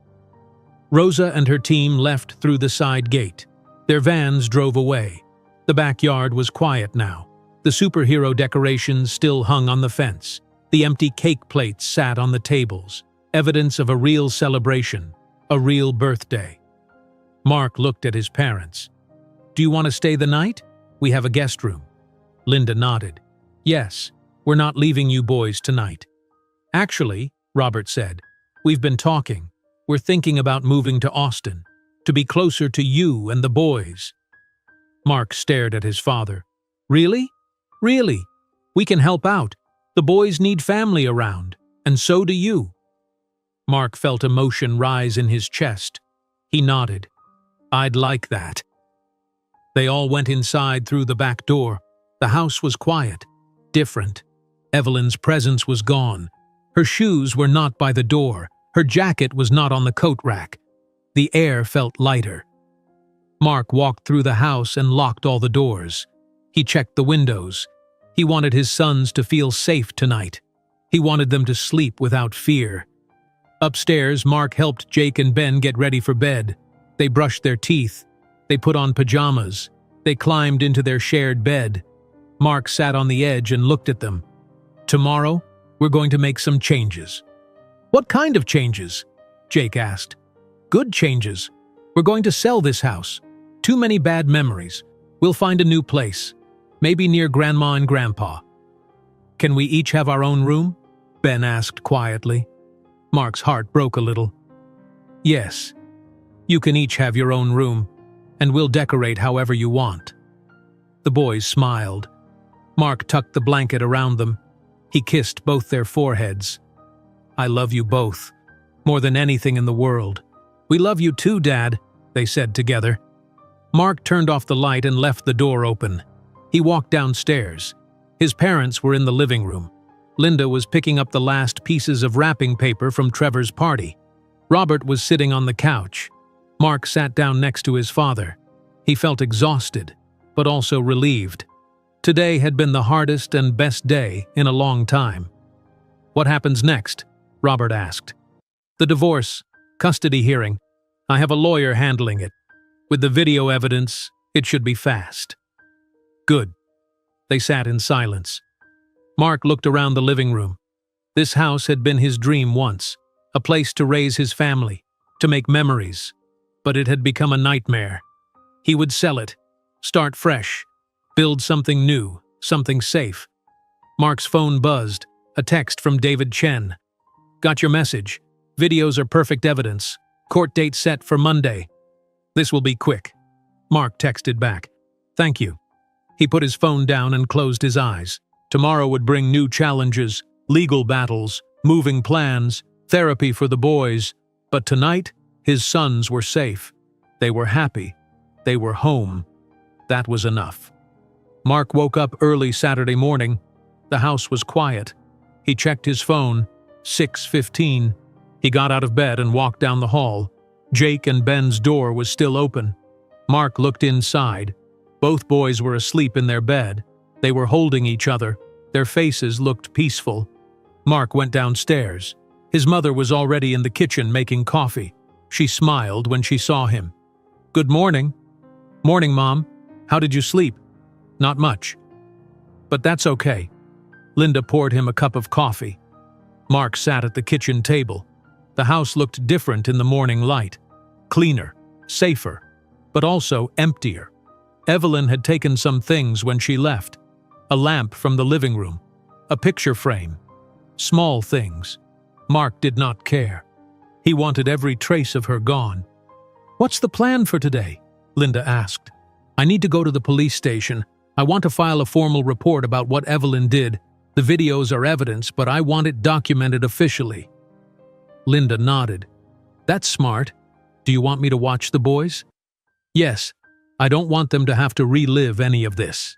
Rosa and her team left through the side gate. Their vans drove away. The backyard was quiet now. The superhero decorations still hung on the fence. The empty cake plates sat on the tables, evidence of a real celebration, a real birthday. Mark looked at his parents. "Do you want to stay the night? We have a guest room." Linda nodded. "Yes, we're not leaving you boys tonight." "Actually," Robert said, "we've been talking. We're thinking about moving to Austin, to be closer to you and the boys." Mark stared at his father. "Really? Really? We can help out. The boys need family around, and so do you." Mark felt emotion rise in his chest. He nodded. "I'd like that." They all went inside through the back door. The house was quiet, different. Evelyn's presence was gone. Her shoes were not by the door. Her jacket was not on the coat rack. The air felt lighter. Mark walked through the house and locked all the doors. He checked the windows. He wanted his sons to feel safe tonight. He wanted them to sleep without fear. Upstairs, Mark helped Jake and Ben get ready for bed. They brushed their teeth. They put on pajamas. They climbed into their shared bed. Mark sat on the edge and looked at them. "Tomorrow, we're going to make some changes." "What kind of changes?" Jake asked. "Good changes. We're going to sell this house. Too many bad memories. We'll find a new place. Maybe near Grandma and Grandpa." "Can we each have our own room?" Ben asked quietly. Mark's heart broke a little. "Yes. You can each have your own room, and we'll decorate however you want." The boys smiled. Mark tucked the blanket around them. He kissed both their foreheads. "I love you both, more than anything in the world." "We love you too, Dad," they said together. Mark turned off the light and left the door open. He walked downstairs. His parents were in the living room. Linda was picking up the last pieces of wrapping paper from Trevor's party. Robert was sitting on the couch. Mark sat down next to his father. He felt exhausted, but also relieved. Today had been the hardest and best day in a long time. "What happens next?" Robert asked. "The divorce, custody hearing. I have a lawyer handling it. With the video evidence, it should be fast." "Good." They sat in silence. Mark looked around the living room. This house had been his dream once, a place to raise his family, to make memories, but it had become a nightmare. He would sell it, start fresh, build something new, something safe. Mark's phone buzzed, a text from David Chen. "Got your message. Videos are perfect evidence. Court date set for Monday. This will be quick." Mark texted back. "Thank you." He put his phone down and closed his eyes. Tomorrow would bring new challenges, legal battles, moving plans, therapy for the boys, but tonight, his sons were safe. They were happy. They were home. That was enough. Mark woke up early Saturday morning. The house was quiet. He checked his phone. 6:15. He got out of bed and walked down the hall. Jake and Ben's door was still open. Mark looked inside. Both boys were asleep in their bed. They were holding each other. Their faces looked peaceful. Mark went downstairs. His mother was already in the kitchen making coffee. She smiled when she saw him. "Good morning." "Morning, Mom. How did you sleep?" "Not much." "But that's okay." Linda poured him a cup of coffee. Mark sat at the kitchen table. The house looked different in the morning light. Cleaner, safer, but also emptier. Evelyn had taken some things when she left. A lamp from the living room. A picture frame. Small things. Mark did not care. He wanted every trace of her gone. "What's the plan for today?" Linda asked. "I need to go to the police station. I want to file a formal report about what Evelyn did. The videos are evidence, but I want it documented officially." Linda nodded. "That's smart. Do you want me to watch the boys?" "Yes. I don't want them to have to relive any of this."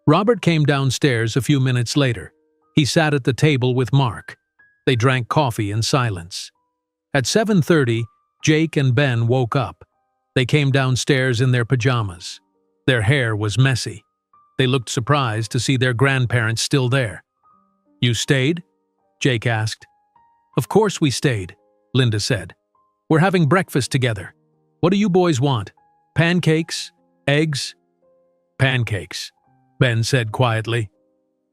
Robert came downstairs a few minutes later. He sat at the table with Mark. They drank coffee in silence. At 7:30, Jake and Ben woke up. They came downstairs in their pajamas. Their hair was messy. They looked surprised to see their grandparents still there. "You stayed?" Jake asked. "Of course we stayed," Linda said. "We're having breakfast together. What do you boys want? Pancakes? Eggs?" "Pancakes," Ben said quietly.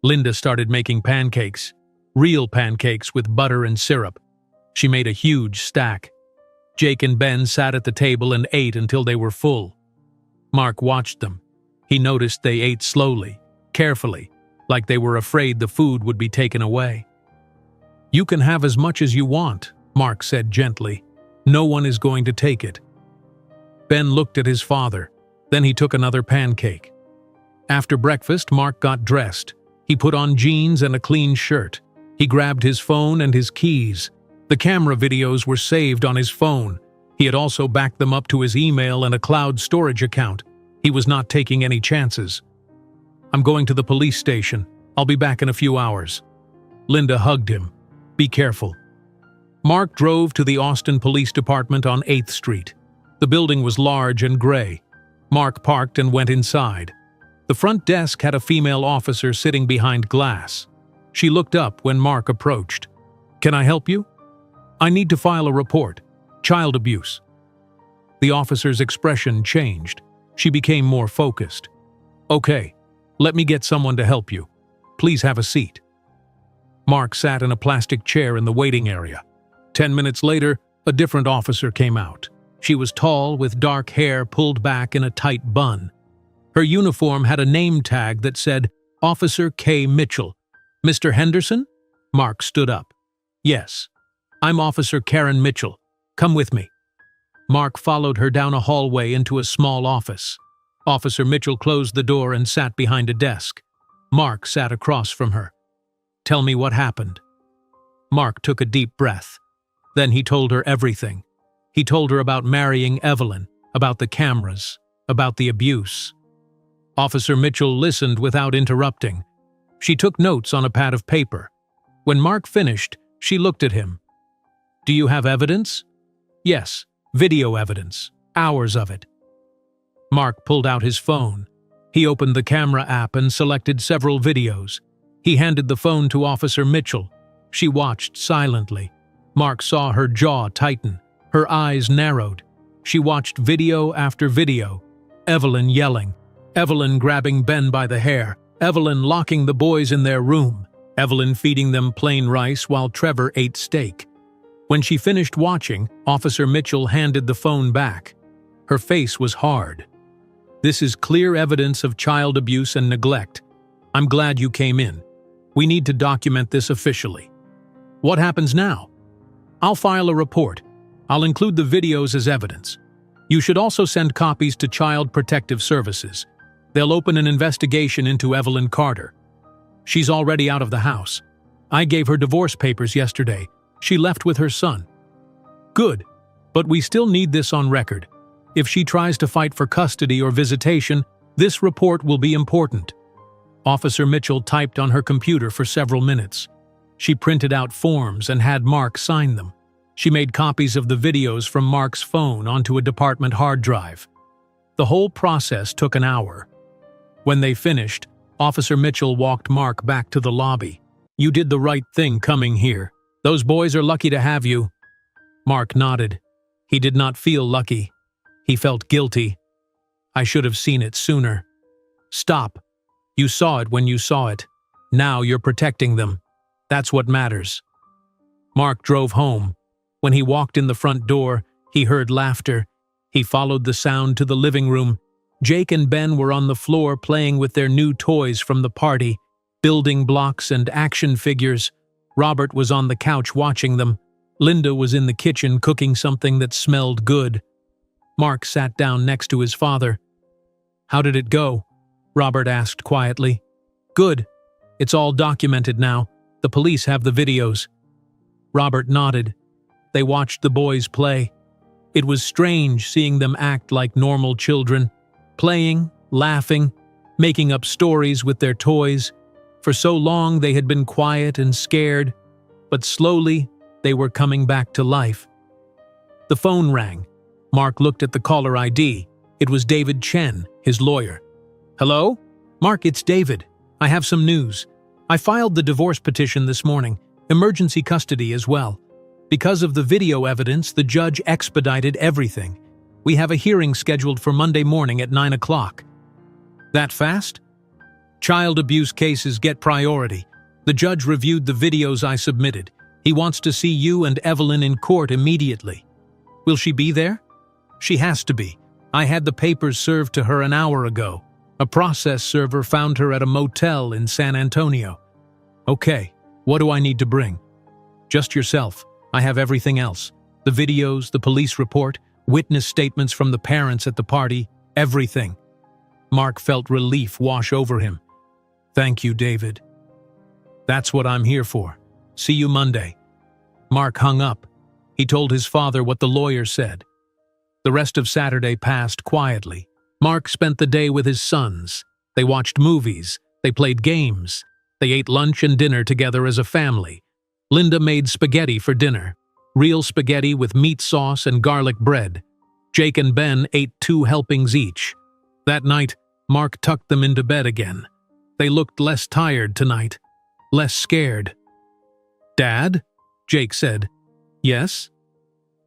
Linda started making pancakes. Real pancakes with butter and syrup. She made a huge stack. Jake and Ben sat at the table and ate until they were full. Mark watched them. He noticed they ate slowly, carefully, like they were afraid the food would be taken away. "You can have as much as you want," Mark said gently. "No one is going to take it." Ben looked at his father. Then he took another pancake. After breakfast, Mark got dressed. He put on jeans and a clean shirt. He grabbed his phone and his keys. The camera videos were saved on his phone. He had also backed them up to his email and a cloud storage account. He was not taking any chances. "I'm going to the police station. I'll be back in a few hours." Linda hugged him. "Be careful." Mark drove to the Austin Police Department on 8th Street. The building was large and gray. Mark parked and went inside. The front desk had a female officer sitting behind glass. She looked up when Mark approached. "Can I help you?" "I need to file a report. Child abuse." The officer's expression changed. She became more focused. "Okay, let me get someone to help you. Please have a seat." Mark sat in a plastic chair in the waiting area. 10 minutes later, a different officer came out. She was tall, with dark hair pulled back in a tight bun. Her uniform had a name tag that said, "Officer K. Mitchell." "Mr. Henderson?" Mark stood up. "Yes. I'm Officer Karen Mitchell. Come with me." Mark followed her down a hallway into a small office. Officer Mitchell closed the door and sat behind a desk. Mark sat across from her. "Tell me what happened." Mark took a deep breath. Then he told her everything. He told her about marrying Evelyn, about the cameras, about the abuse. Officer Mitchell listened without interrupting. She took notes on a pad of paper. When Mark finished, she looked at him. "Do you have evidence?" "Yes, video evidence. Hours of it." Mark pulled out his phone. He opened the camera app and selected several videos. He handed the phone to Officer Mitchell. She watched silently. Mark saw her jaw tighten. Her eyes narrowed. She watched video after video. Evelyn yelling. Evelyn grabbing Ben by the hair. Evelyn locking the boys in their room. Evelyn feeding them plain rice while Trevor ate steak. When she finished watching, Officer Mitchell handed the phone back. Her face was hard. "This is clear evidence of child abuse and neglect. I'm glad you came in. We need to document this officially." "What happens now?" "I'll file a report. I'll include the videos as evidence. You should also send copies to Child Protective Services. They'll open an investigation into Evelyn Carter. She's already out of the house. I gave her divorce papers yesterday. She left with her son. Good, but we still need this on record. If she tries to fight for custody or visitation, this report will be important. Officer Mitchell typed on her computer for several minutes. She printed out forms and had Mark sign them. She made copies of the videos from Mark's phone onto a department hard drive. The whole process took an hour. When they finished, Officer Mitchell walked Mark back to the lobby. You did the right thing coming here. Those boys are lucky to have you. Mark nodded. He did not feel lucky. He felt guilty. I should have seen it sooner. Stop. You saw it when you saw it. Now you're protecting them. That's what matters. Mark drove home. When he walked in the front door, he heard laughter. He followed the sound to the living room. Jake and Ben were on the floor playing with their new toys from the party, building blocks and action figures. Robert was on the couch watching them. Linda was in the kitchen cooking something that smelled good. Mark sat down next to his father. How did it go? Robert asked quietly. Good. It's all documented now. The police have the videos. Robert nodded. They watched the boys play. It was strange seeing them act like normal children, playing, laughing, making up stories with their toys. For so long they had been quiet and scared, but slowly they were coming back to life. The phone rang. Mark looked at the caller ID. It was David Chen, his lawyer. Hello? Mark, it's David. I have some news. I filed the divorce petition this morning, emergency custody as well. Because of the video evidence, the judge expedited everything. We have a hearing scheduled for Monday morning at 9 o'clock. That fast? Child abuse cases get priority. The judge reviewed the videos I submitted. He wants to see you and Evelyn in court immediately. Will she be there? She has to be. I had the papers served to her an hour ago. A process server found her at a motel in San Antonio. Okay, what do I need to bring? Just yourself. I have everything else. The videos, the police report, witness statements from the parents at the party, everything. Mark felt relief wash over him. Thank you, David. That's what I'm here for. See you Monday. Mark hung up. He told his father what the lawyer said. The rest of Saturday passed quietly. Mark spent the day with his sons. They watched movies. They played games. They ate lunch and dinner together as a family. Linda made spaghetti for dinner. Real spaghetti with meat sauce and garlic bread. Jake and Ben ate 2 helpings each. That night, Mark tucked them into bed again. They looked less tired tonight, less scared. Dad? Jake said. Yes?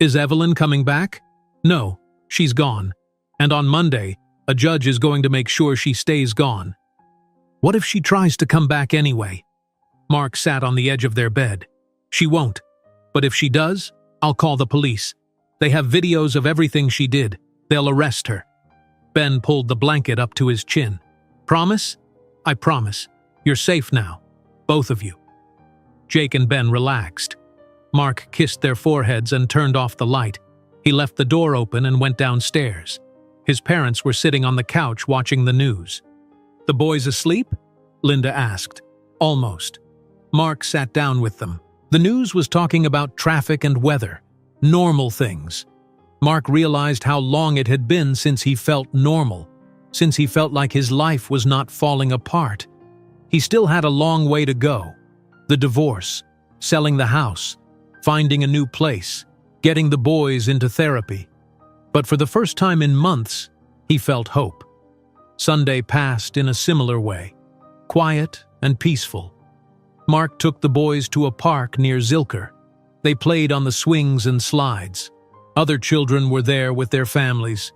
Is Evelyn coming back? No, she's gone. And on Monday, a judge is going to make sure she stays gone. What if she tries to come back anyway? Mark sat on the edge of their bed. She won't. But if she does, I'll call the police. They have videos of everything she did. They'll arrest her. Ben pulled the blanket up to his chin. Promise? I promise. You're safe now. Both of you. Jake and Ben relaxed. Mark kissed their foreheads and turned off the light. He left the door open and went downstairs. His parents were sitting on the couch watching the news. The boys asleep? Linda asked. Almost. Mark sat down with them. The news was talking about traffic and weather. Normal things. Mark realized how long it had been since he felt normal, since he felt like his life was not falling apart. He still had a long way to go. The divorce, selling the house, finding a new place, getting the boys into therapy. But for the first time in months, he felt hope. Sunday passed in a similar way, quiet and peaceful. Mark took the boys to a park near Zilker. They played on the swings and slides. Other children were there with their families.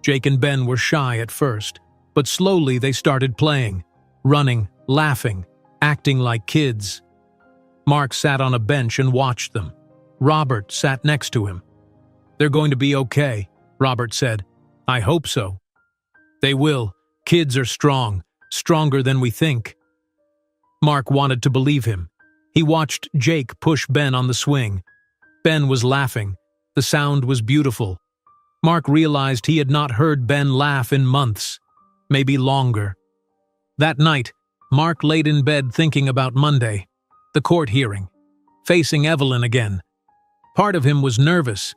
Jake and Ben were shy at first, but slowly they started playing, running, laughing, acting like kids. Mark sat on a bench and watched them. Robert sat next to him. They're going to be okay, Robert said. I hope so. They will. Kids are strong, stronger than we think. Mark wanted to believe him. He watched Jake push Ben on the swing. Ben was laughing. The sound was beautiful. Mark realized he had not heard Ben laugh in months, maybe longer. That night, Mark laid in bed thinking about Monday. The court hearing. Facing Evelyn again. Part of him was nervous,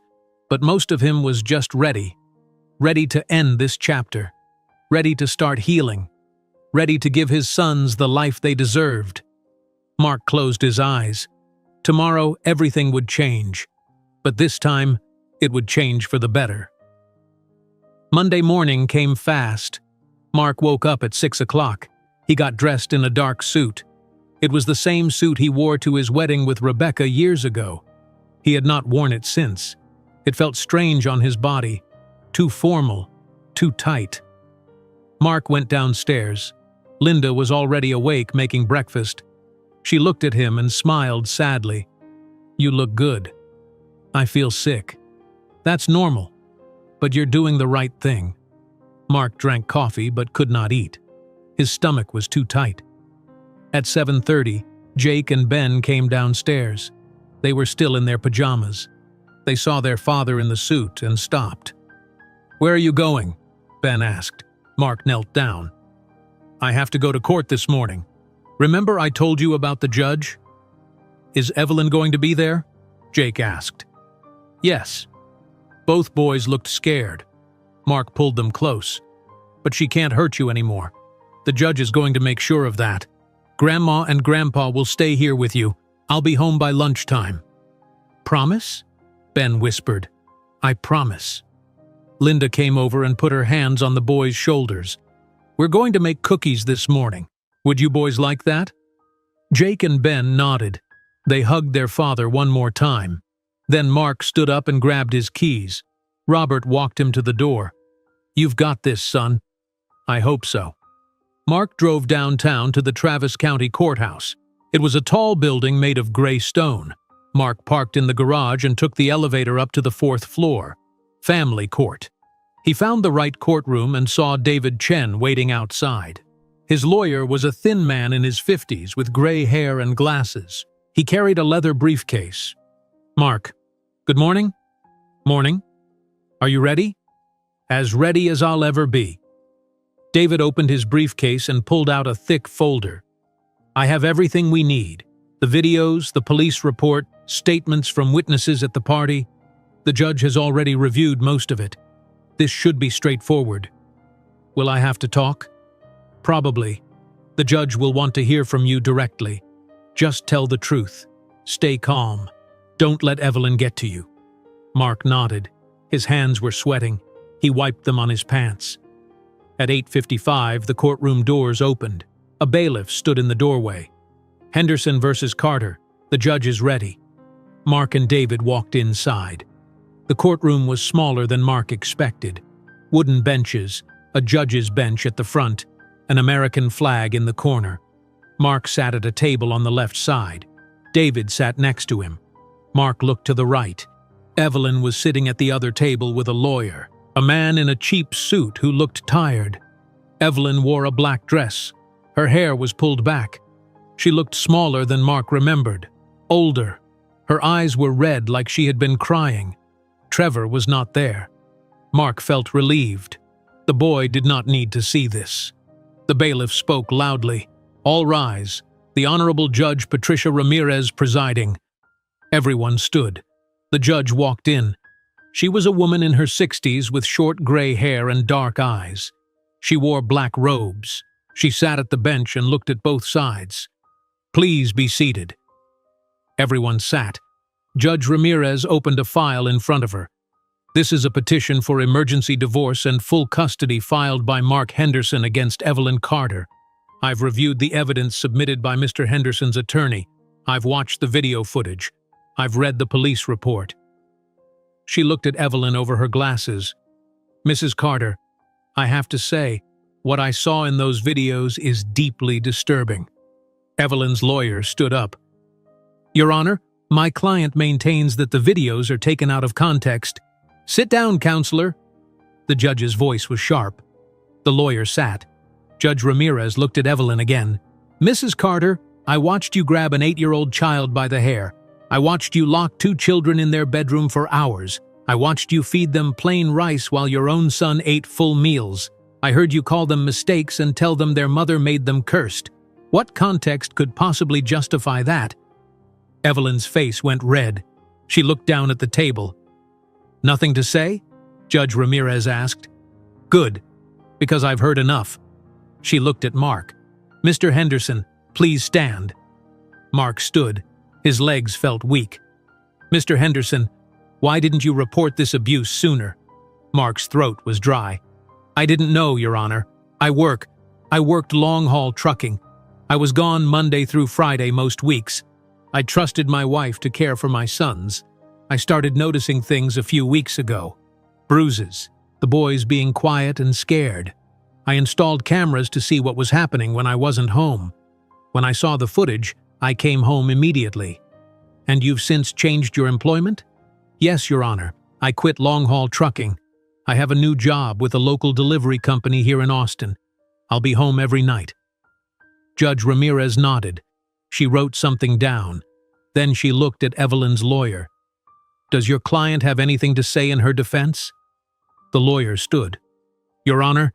but most of him was just ready. Ready to end this chapter. Ready to start healing. Ready to give his sons the life they deserved. Mark closed his eyes. Tomorrow, everything would change. But this time, it would change for the better. Monday morning came fast. Mark woke up at 6 o'clock. He got dressed in a dark suit. It was the same suit he wore to his wedding with Rebecca years ago. He had not worn it since. It felt strange on his body. Too formal. Too tight. Mark went downstairs. Linda was already awake making breakfast. She looked at him and smiled sadly. "You look good." "I feel sick." "That's normal. But you're doing the right thing." Mark drank coffee but could not eat. His stomach was too tight. At 7:30, Jake and Ben came downstairs. They were still in their pajamas. They saw their father in the suit and stopped. "Where are you going?" Ben asked. Mark knelt down. "I have to go to court this morning. Remember I told you about the judge?" "Is Evelyn going to be there?" Jake asked. "Yes." Both boys looked scared. Mark pulled them close. "But she can't hurt you anymore. The judge is going to make sure of that. Grandma and Grandpa will stay here with you. I'll be home by lunchtime." "Promise?" Ben whispered. "I promise." Linda came over and put her hands on the boys' shoulders. "We're going to make cookies this morning. Would you boys like that?" Jake and Ben nodded. They hugged their father one more time. Then Mark stood up and grabbed his keys. Robert walked him to the door. "You've got this, son." "I hope so." Mark drove downtown to the Travis County Courthouse. It was a tall building made of gray stone. Mark parked in the garage and took the elevator up to the 4th floor. Family court. He found the right courtroom and saw David Chen waiting outside. His lawyer was a thin man in his 50s with gray hair and glasses. He carried a leather briefcase. "Mark, good morning." "Morning. Are you ready?" "As ready as I'll ever be." David opened his briefcase and pulled out a thick folder. "I have everything we need. The videos, the police report, statements from witnesses at the party. The judge has already reviewed most of it. This should be straightforward." "Will I have to talk?" "Probably. The judge will want to hear from you directly. Just tell the truth. Stay calm. Don't let Evelyn get to you." Mark nodded. His hands were sweating. He wiped them on his pants. At 8:55, the courtroom doors opened. A bailiff stood in the doorway. "Henderson versus Carter. The judge is ready." Mark and David walked inside. The courtroom was smaller than Mark expected. Wooden benches, a judge's bench at the front, an American flag in the corner. Mark sat at a table on the left side. David sat next to him. Mark looked to the right. Evelyn was sitting at the other table with a lawyer, a man in a cheap suit who looked tired. Evelyn wore a black dress. Her hair was pulled back. She looked smaller than Mark remembered, older. Her eyes were red like she had been crying. Trevor was not there. Mark felt relieved. The boy did not need to see this. The bailiff spoke loudly. "All rise. The Honorable Judge Patricia Ramirez presiding." Everyone stood. The judge walked in. She was a woman in her 60s with short gray hair and dark eyes. She wore black robes. She sat at the bench and looked at both sides. "Please be seated." Everyone sat. Judge Ramirez opened a file in front of her. "This is a petition for emergency divorce and full custody filed by Mark Henderson against Evelyn Carter. I've reviewed the evidence submitted by Mr. Henderson's attorney. I've watched the video footage. I've read the police report." She looked at Evelyn over her glasses. "Mrs. Carter, I have to say, what I saw in those videos is deeply disturbing." Evelyn's lawyer stood up. "Your Honor, my client maintains that the videos are taken out of context." "Sit down, counselor." The judge's voice was sharp. The lawyer sat. Judge Ramirez looked at Evelyn again. "Mrs. Carter, I watched you grab an 8-year-old child by the hair. I watched you lock 2 children in their bedroom for hours. I watched you feed them plain rice while your own son ate full meals. I heard you call them mistakes and tell them their mother made them cursed. What context could possibly justify that? Evelyn's face went red. She looked down at the table. "Nothing to say?" Judge Ramirez asked. "Good, because I've heard enough." She looked at Mark. "Mr. Henderson, please stand." Mark stood. His legs felt weak. "Mr. Henderson, why didn't you report this abuse sooner?" Mark's throat was dry. "I didn't know, Your Honor. I worked long-haul trucking. I was gone Monday through Friday most weeks. I trusted my wife to care for my sons. I started noticing things a few weeks ago. Bruises, the boys being quiet and scared. I installed cameras to see what was happening when I wasn't home. When I saw the footage, I came home immediately." "And you've since changed your employment?" "Yes, Your Honor. I quit long-haul trucking. I have a new job with a local delivery company here in Austin. I'll be home every night." Judge Ramirez nodded. She wrote something down. Then she looked at Evelyn's lawyer. "Does your client have anything to say in her defense?" The lawyer stood. "Your Honor,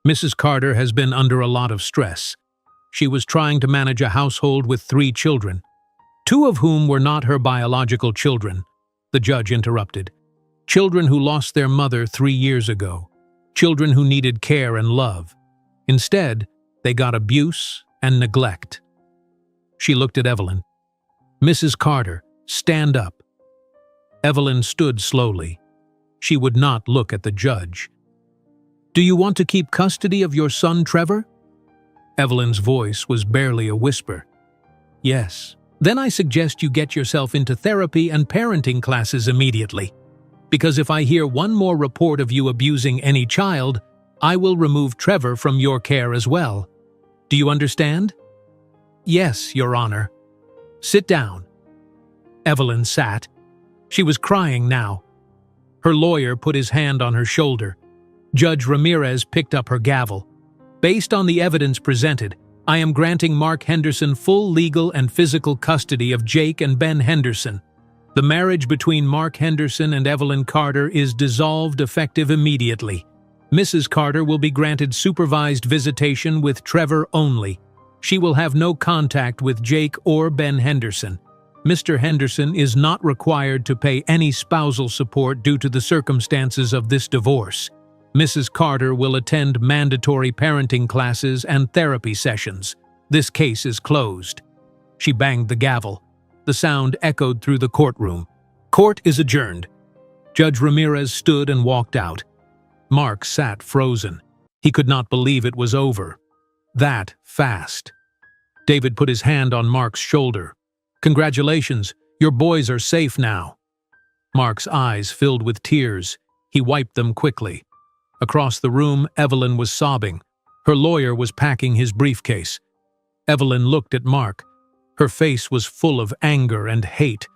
Mrs. Carter has been under a lot of stress. She was trying to manage a household with 3 children, 2 of whom were not her biological children," the judge interrupted. "Children who lost their mother 3 years ago. Children who needed care and love. Instead, they got abuse and neglect." She looked at Evelyn. "Mrs. Carter, stand up." Evelyn stood slowly. She would not look at the judge. "Do you want to keep custody of your son, Trevor?" Evelyn's voice was barely a whisper. "Yes." "Then I suggest you get yourself into therapy and parenting classes immediately. Because if I hear one more report of you abusing any child, I will remove Trevor from your care as well. Do you understand?" "Yes, Your Honor." "Sit down." Evelyn sat. She was crying now. Her lawyer put his hand on her shoulder. Judge Ramirez picked up her gavel. "Based on the evidence presented, I am granting Mark Henderson full legal and physical custody of Jake and Ben Henderson. The marriage between Mark Henderson and Evelyn Carter is dissolved effective immediately. Mrs. Carter will be granted supervised visitation with Trevor only. She will have no contact with Jake or Ben Henderson. Mr. Henderson is not required to pay any spousal support due to the circumstances of this divorce. Mrs. Carter will attend mandatory parenting classes and therapy sessions. This case is closed." She banged the gavel. The sound echoed through the courtroom. "Court is adjourned." Judge Ramirez stood and walked out. Mark sat frozen. He could not believe it was over. That fast. David put his hand on Mark's shoulder. "Congratulations, your boys are safe now." Mark's eyes filled with tears. He wiped them quickly. Across the room, Evelyn was sobbing. Her lawyer was packing his briefcase. Evelyn looked at Mark. Her face was full of anger and hate.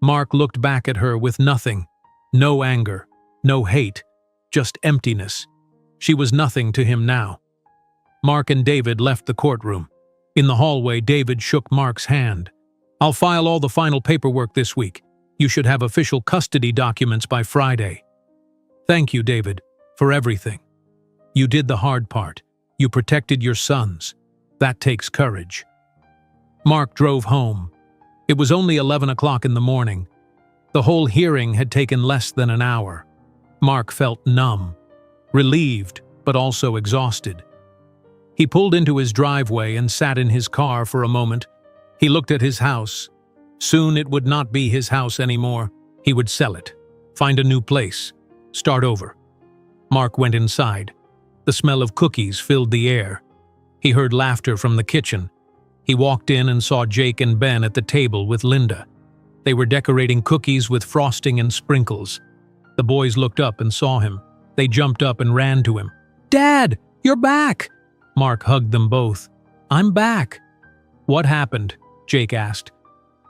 Mark looked back at her with nothing. No anger, no hate, just emptiness. She was nothing to him now. Mark and David left the courtroom. In the hallway, David shook Mark's hand. "I'll file all the final paperwork this week. You should have official custody documents by Friday." "Thank you, David, for everything. You did the hard part. You protected your sons. That takes courage." Mark drove home. It was only 11 o'clock in the morning. The whole hearing had taken less than an hour. Mark felt numb, relieved, but also exhausted. He pulled into his driveway and sat in his car for a moment. He looked at his house. Soon it would not be his house anymore. He would sell it, find a new place, start over. Mark went inside. The smell of cookies filled the air. He heard laughter from the kitchen. He walked in and saw Jake and Ben at the table with Linda. They were decorating cookies with frosting and sprinkles. The boys looked up and saw him. They jumped up and ran to him. "Dad, you're back!" Mark hugged them both. "I'm back." "What happened?" Jake asked.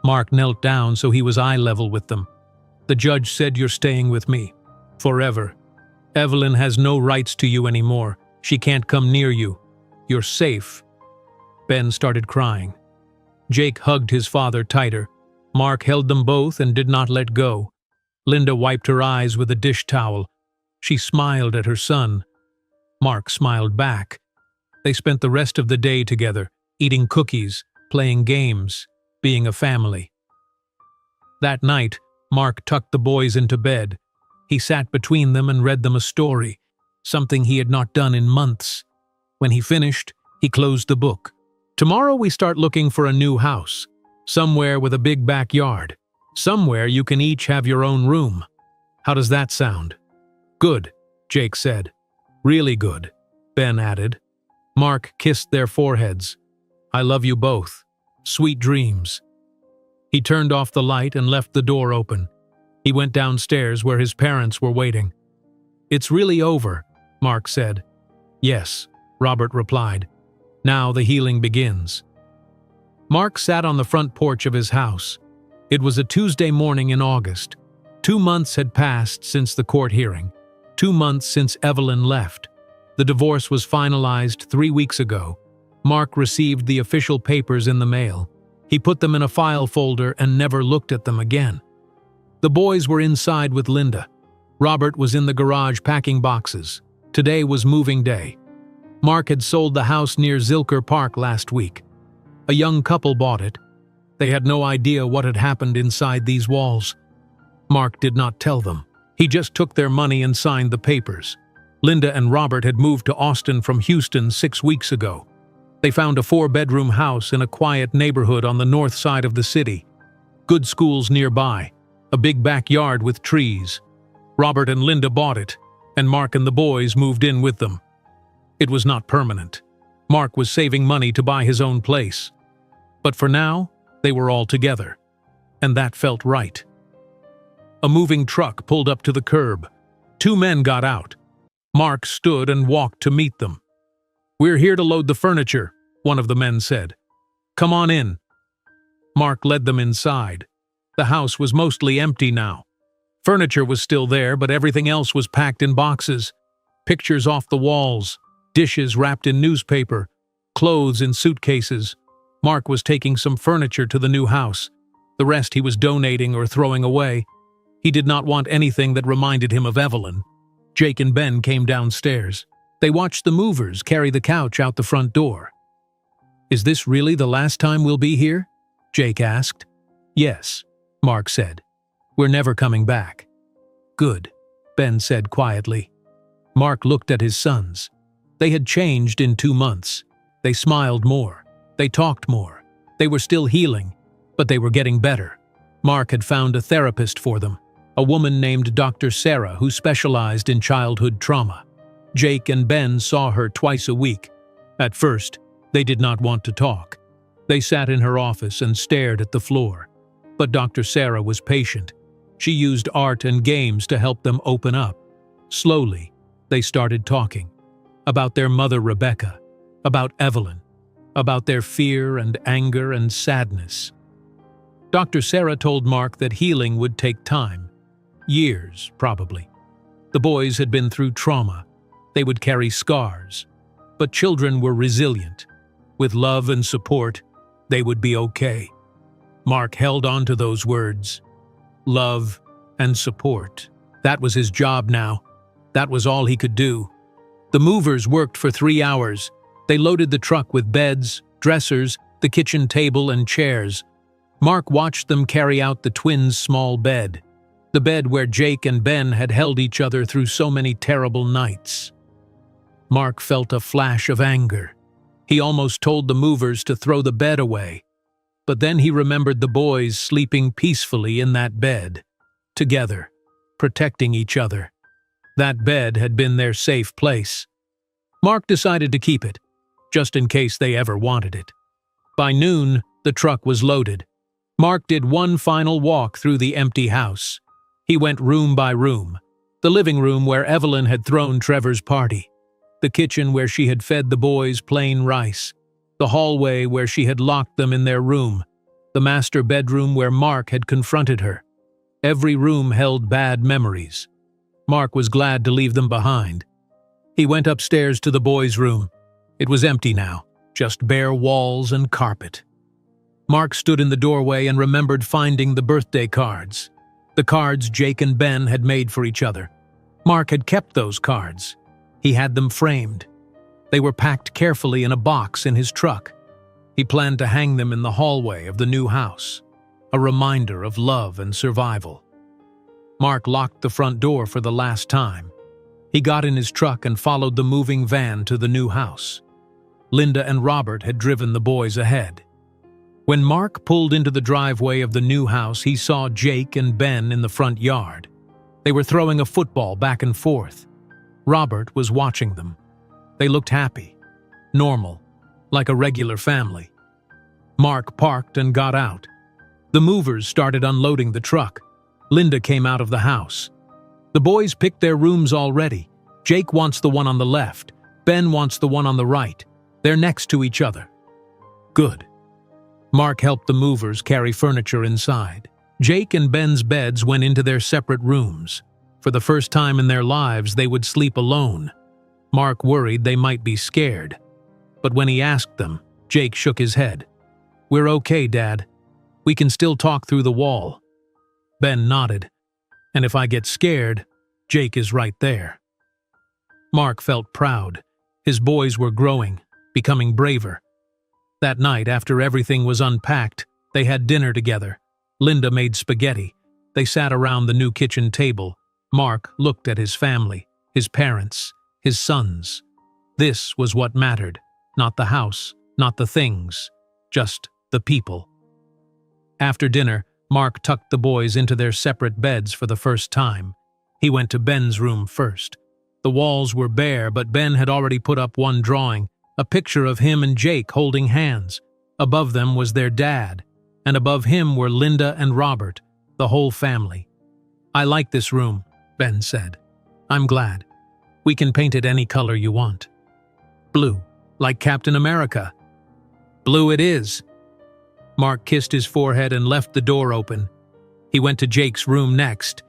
Mark knelt down so he was eye level with them. "The judge said you're staying with me. Forever. Evelyn has no rights to you anymore. She can't come near you. You're safe." Ben started crying. Jake hugged his father tighter. Mark held them both and did not let go. Linda wiped her eyes with a dish towel. She smiled at her son. Mark smiled back. They spent the rest of the day together, eating cookies, playing games, being a family. That night, Mark tucked the boys into bed. He sat between them and read them a story, something he had not done in months. When he finished, he closed the book. Tomorrow we start looking for a new house, somewhere with a big backyard, somewhere you can each have your own room. How does that sound? Good, Jake said. Really good, Ben added. Mark kissed their foreheads. I love you both. Sweet dreams. He turned off the light and left the door open. He went downstairs where his parents were waiting. It's really over, Mark said. Yes, Robert replied. Now the healing begins. Mark sat on the front porch of his house. It was a Tuesday morning in August. 2 months had passed since the court hearing. 2 months since Evelyn left. The divorce was finalized 3 weeks ago. Mark received the official papers in the mail. He put them in a file folder and never looked at them again. The boys were inside with Linda. Robert was in the garage packing boxes. Today was moving day. Mark had sold the house near Zilker Park last week. A young couple bought it. They had no idea what had happened inside these walls. Mark did not tell them. He just took their money and signed the papers. Linda and Robert had moved to Austin from Houston 6 weeks ago. They found a 4-bedroom house in a quiet neighborhood on the north side of the city. Good schools nearby, a big backyard with trees. Robert and Linda bought it, and Mark and the boys moved in with them. It was not permanent. Mark was saving money to buy his own place. But for now, they were all together, and that felt right. A moving truck pulled up to the curb. 2 men got out. Mark stood and walked to meet them. We're here to load the furniture, one of the men said. Come on in. Mark led them inside. The house was mostly empty now. Furniture was still there, but everything else was packed in boxes. Pictures off the walls, dishes wrapped in newspaper, clothes in suitcases. Mark was taking some furniture to the new house. The rest he was donating or throwing away. He did not want anything that reminded him of Evelyn. Jake and Ben came downstairs. They watched the movers carry the couch out the front door. Is this really the last time we'll be here? Jake asked. Yes, Mark said. We're never coming back. Good, Ben said quietly. Mark looked at his sons. They had changed in 2 months. They smiled more. They talked more. They were still healing, but they were getting better. Mark had found a therapist for them, a woman named Dr. Sarah who specialized in childhood trauma. Jake and Ben saw her twice a week. At first, they did not want to talk. They sat in her office and stared at the floor. But Dr. Sarah was patient. She used art and games to help them open up. Slowly, they started talking. About their mother Rebecca, about Evelyn, about their fear and anger and sadness. Dr. Sarah told Mark that healing would take time. Years, probably. The boys had been through trauma. They would carry scars. But children were resilient. With love and support, they would be okay. Mark held on to those words. Love and support. That was his job now. That was all he could do. The movers worked for 3 hours. They loaded the truck with beds, dressers, the kitchen table, and chairs. Mark watched them carry out the twins' small bed. The bed where Jake and Ben had held each other through so many terrible nights. Mark felt a flash of anger. He almost told the movers to throw the bed away. But then he remembered the boys sleeping peacefully in that bed, together, protecting each other. That bed had been their safe place. Mark decided to keep it, just in case they ever wanted it. By noon, the truck was loaded. Mark did one final walk through the empty house. He went room by room. The living room where Evelyn had thrown Trevor's party. The kitchen where she had fed the boys plain rice. The hallway where she had locked them in their room. The master bedroom where Mark had confronted her. Every room held bad memories. Mark was glad to leave them behind. He went upstairs to the boys' room. It was empty now, just bare walls and carpet. Mark stood in the doorway and remembered finding the birthday cards. The cards Jake and Ben had made for each other. Mark had kept those cards. He had them framed. They were packed carefully in a box in his truck. He planned to hang them in the hallway of the new house. a reminder of love and survival. Mark locked the front door for the last time. He got in his truck and followed the moving van to the new house. Linda and Robert had driven the boys ahead. When Mark pulled into the driveway of the new house, he saw Jake and Ben in the front yard. They were throwing a football back and forth. Robert was watching them. They looked happy, normal, like a regular family. Mark parked and got out. The movers started unloading the truck. Linda came out of the house. The boys picked their rooms already. Jake wants the one on the left. Ben wants the one on the right. They're next to each other. Good. Mark helped the movers carry furniture inside. Jake and Ben's beds went into their separate rooms. For the first time in their lives, they would sleep alone. Mark worried they might be scared. But when he asked them, Jake shook his head. "We're okay, Dad. We can still talk through the wall." Ben nodded. "And if I get scared, Jake is right there." Mark felt proud. His boys were growing, becoming braver. That night, after everything was unpacked, they had dinner together. Linda made spaghetti. They sat around the new kitchen table. Mark looked at his family, his parents, his sons. This was what mattered. Not the house, not the things, just the people. After dinner, Mark tucked the boys into their separate beds for the first time. He went to Ben's room first. The walls were bare, but Ben had already put up one drawing, a picture of him and Jake holding hands. Above them was their dad, and above him were Linda and Robert, the whole family. "I like this room," Ben said. "I'm glad. We can paint it any color you want." "Blue, like Captain America." "Blue it is." Mark kissed his forehead and left the door open. He went to Jake's room next.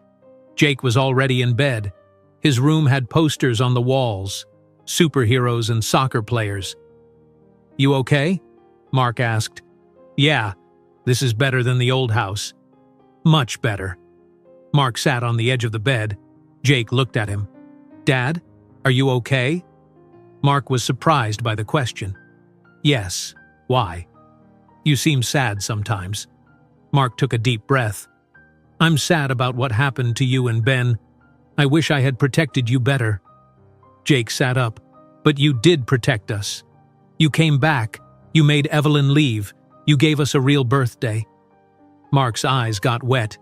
Jake was already in bed. His room had posters on the walls, superheroes and soccer players. "You okay?" Mark asked. "Yeah, this is better than the old house." "Much better." Mark sat on the edge of the bed. Jake looked at him. "Dad, are you okay?" Mark was surprised by the question. "Yes. Why?" "You seem sad sometimes." Mark took a deep breath. "I'm sad about what happened to you and Ben. I wish I had protected you better." Jake sat up. "But you did protect us. You came back. You made Evelyn leave. You gave us a real birthday." Mark's eyes got wet.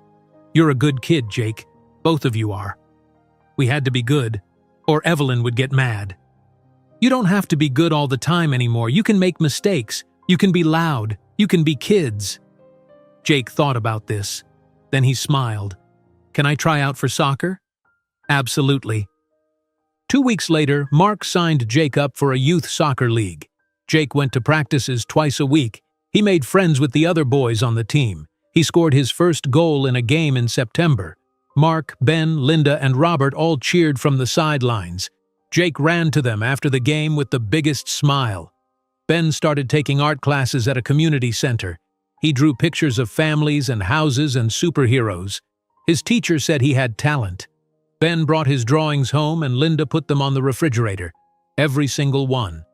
"You're a good kid, Jake. Both of you are." "We had to be good, or Evelyn would get mad." "You don't have to be good all the time anymore. You can make mistakes. You can be loud. You can be kids." Jake thought about this. Then he smiled. "Can I try out for soccer?" "Absolutely." 2 weeks later, Mark signed Jake up for a youth soccer league. Jake went to practices twice a week. He made friends with the other boys on the team. He scored his first goal in a game in September. Mark, Ben, Linda, and Robert all cheered from the sidelines. Jake ran to them after the game with the biggest smile. Ben started taking art classes at a community center. He drew pictures of families and houses and superheroes. His teacher said he had talent. Ben brought his drawings home and Linda put them on the refrigerator. Every single one.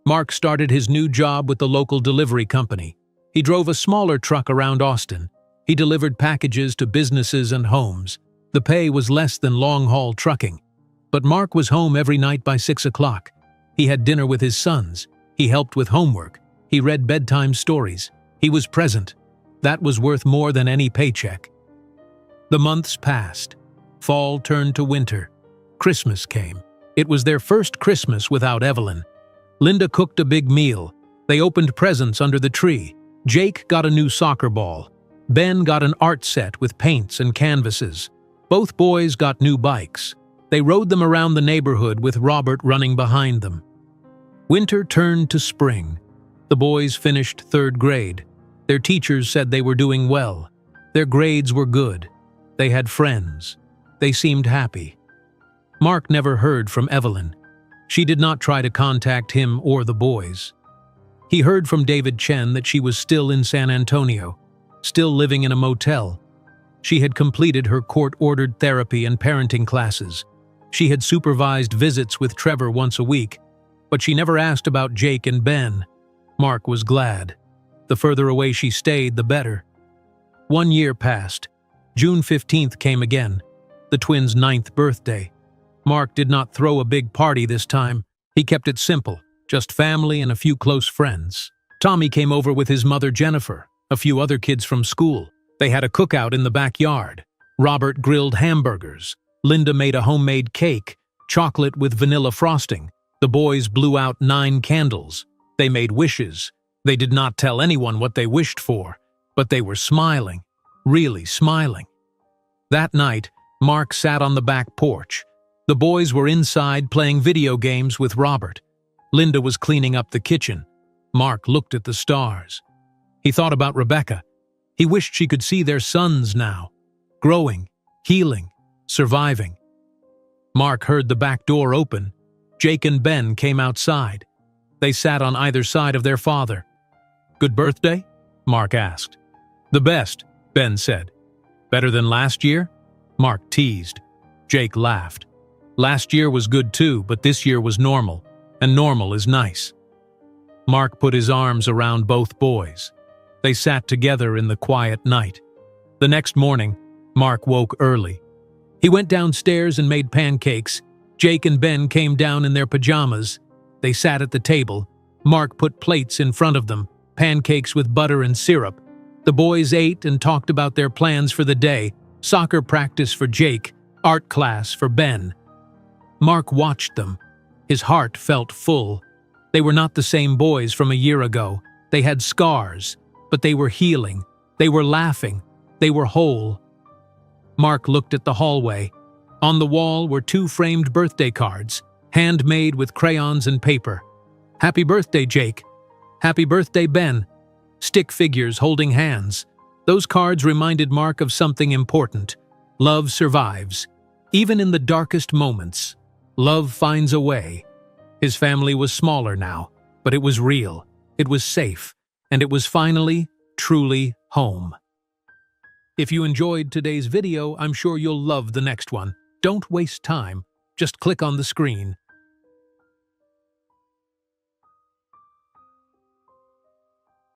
Mark started his new job with the local delivery company. He drove a smaller truck around Austin. He delivered packages to businesses and homes. The pay was less than long-haul trucking. But Mark was home every night by 6 o'clock. He had dinner with his sons. He helped with homework. He read bedtime stories. He was present. That was worth more than any paycheck. The months passed. Fall turned to winter. Christmas came. It was their first Christmas without Evelyn. Linda cooked a big meal. They opened presents under the tree. Jake got a new soccer ball. Ben got an art set with paints and canvases. Both boys got new bikes. They rode them around the neighborhood with Robert running behind them. Winter turned to spring. The boys finished 3rd grade. Their teachers said they were doing well. Their grades were good. They had friends. They seemed happy. Mark never heard from Evelyn. She did not try to contact him or the boys. He heard from David Chen that she was still in San Antonio, still living in a motel. She had completed her court-ordered therapy and parenting classes. She had supervised visits with Trevor once a week, but she never asked about Jake and Ben. Mark was glad. The further away she stayed, the better. 1 year passed. June 15th came again, the twins' 9th birthday. Mark did not throw a big party this time. He kept it simple, just family and a few close friends. Tommy came over with his mother Jennifer, a few other kids from school. They had a cookout in the backyard. Robert grilled hamburgers. Linda made a homemade cake, chocolate with vanilla frosting. The boys blew out 9 candles. They made wishes. They did not tell anyone what they wished for, but they were smiling, really smiling. That night, Mark sat on the back porch. The boys were inside playing video games with Robert. Linda was cleaning up the kitchen. Mark looked at the stars. He thought about Rebecca. He wished she could see their sons now, growing, healing, surviving. Mark heard the back door open. Jake and Ben came outside. They sat on either side of their father. "Good birthday?" Mark asked. "The best," Ben said. "Better than last year?" Mark teased. Jake laughed. "Last year was good too, but this year was normal, and normal is nice." Mark put his arms around both boys. They sat together in the quiet night. The next morning, Mark woke early. He went downstairs and made pancakes. Jake and Ben came down in their pajamas. They sat at the table. Mark put plates in front of them, pancakes with butter and syrup. The boys ate and talked about their plans for the day: soccer practice for Jake, art class for Ben. Mark watched them. His heart felt full. They were not the same boys from a year ago. They had scars, but they were healing. They were laughing. They were whole. Mark looked at the hallway. On the wall were 2 framed birthday cards, handmade with crayons and paper. "Happy birthday, Jake." "Happy birthday, Ben." Stick figures holding hands. Those cards reminded Mark of something important. Love survives. Even in the darkest moments, love finds a way. His family was smaller now, but it was real. It was safe. And it was finally, truly home. If you enjoyed today's video, I'm sure you'll love the next one. Don't waste time. Just click on the screen.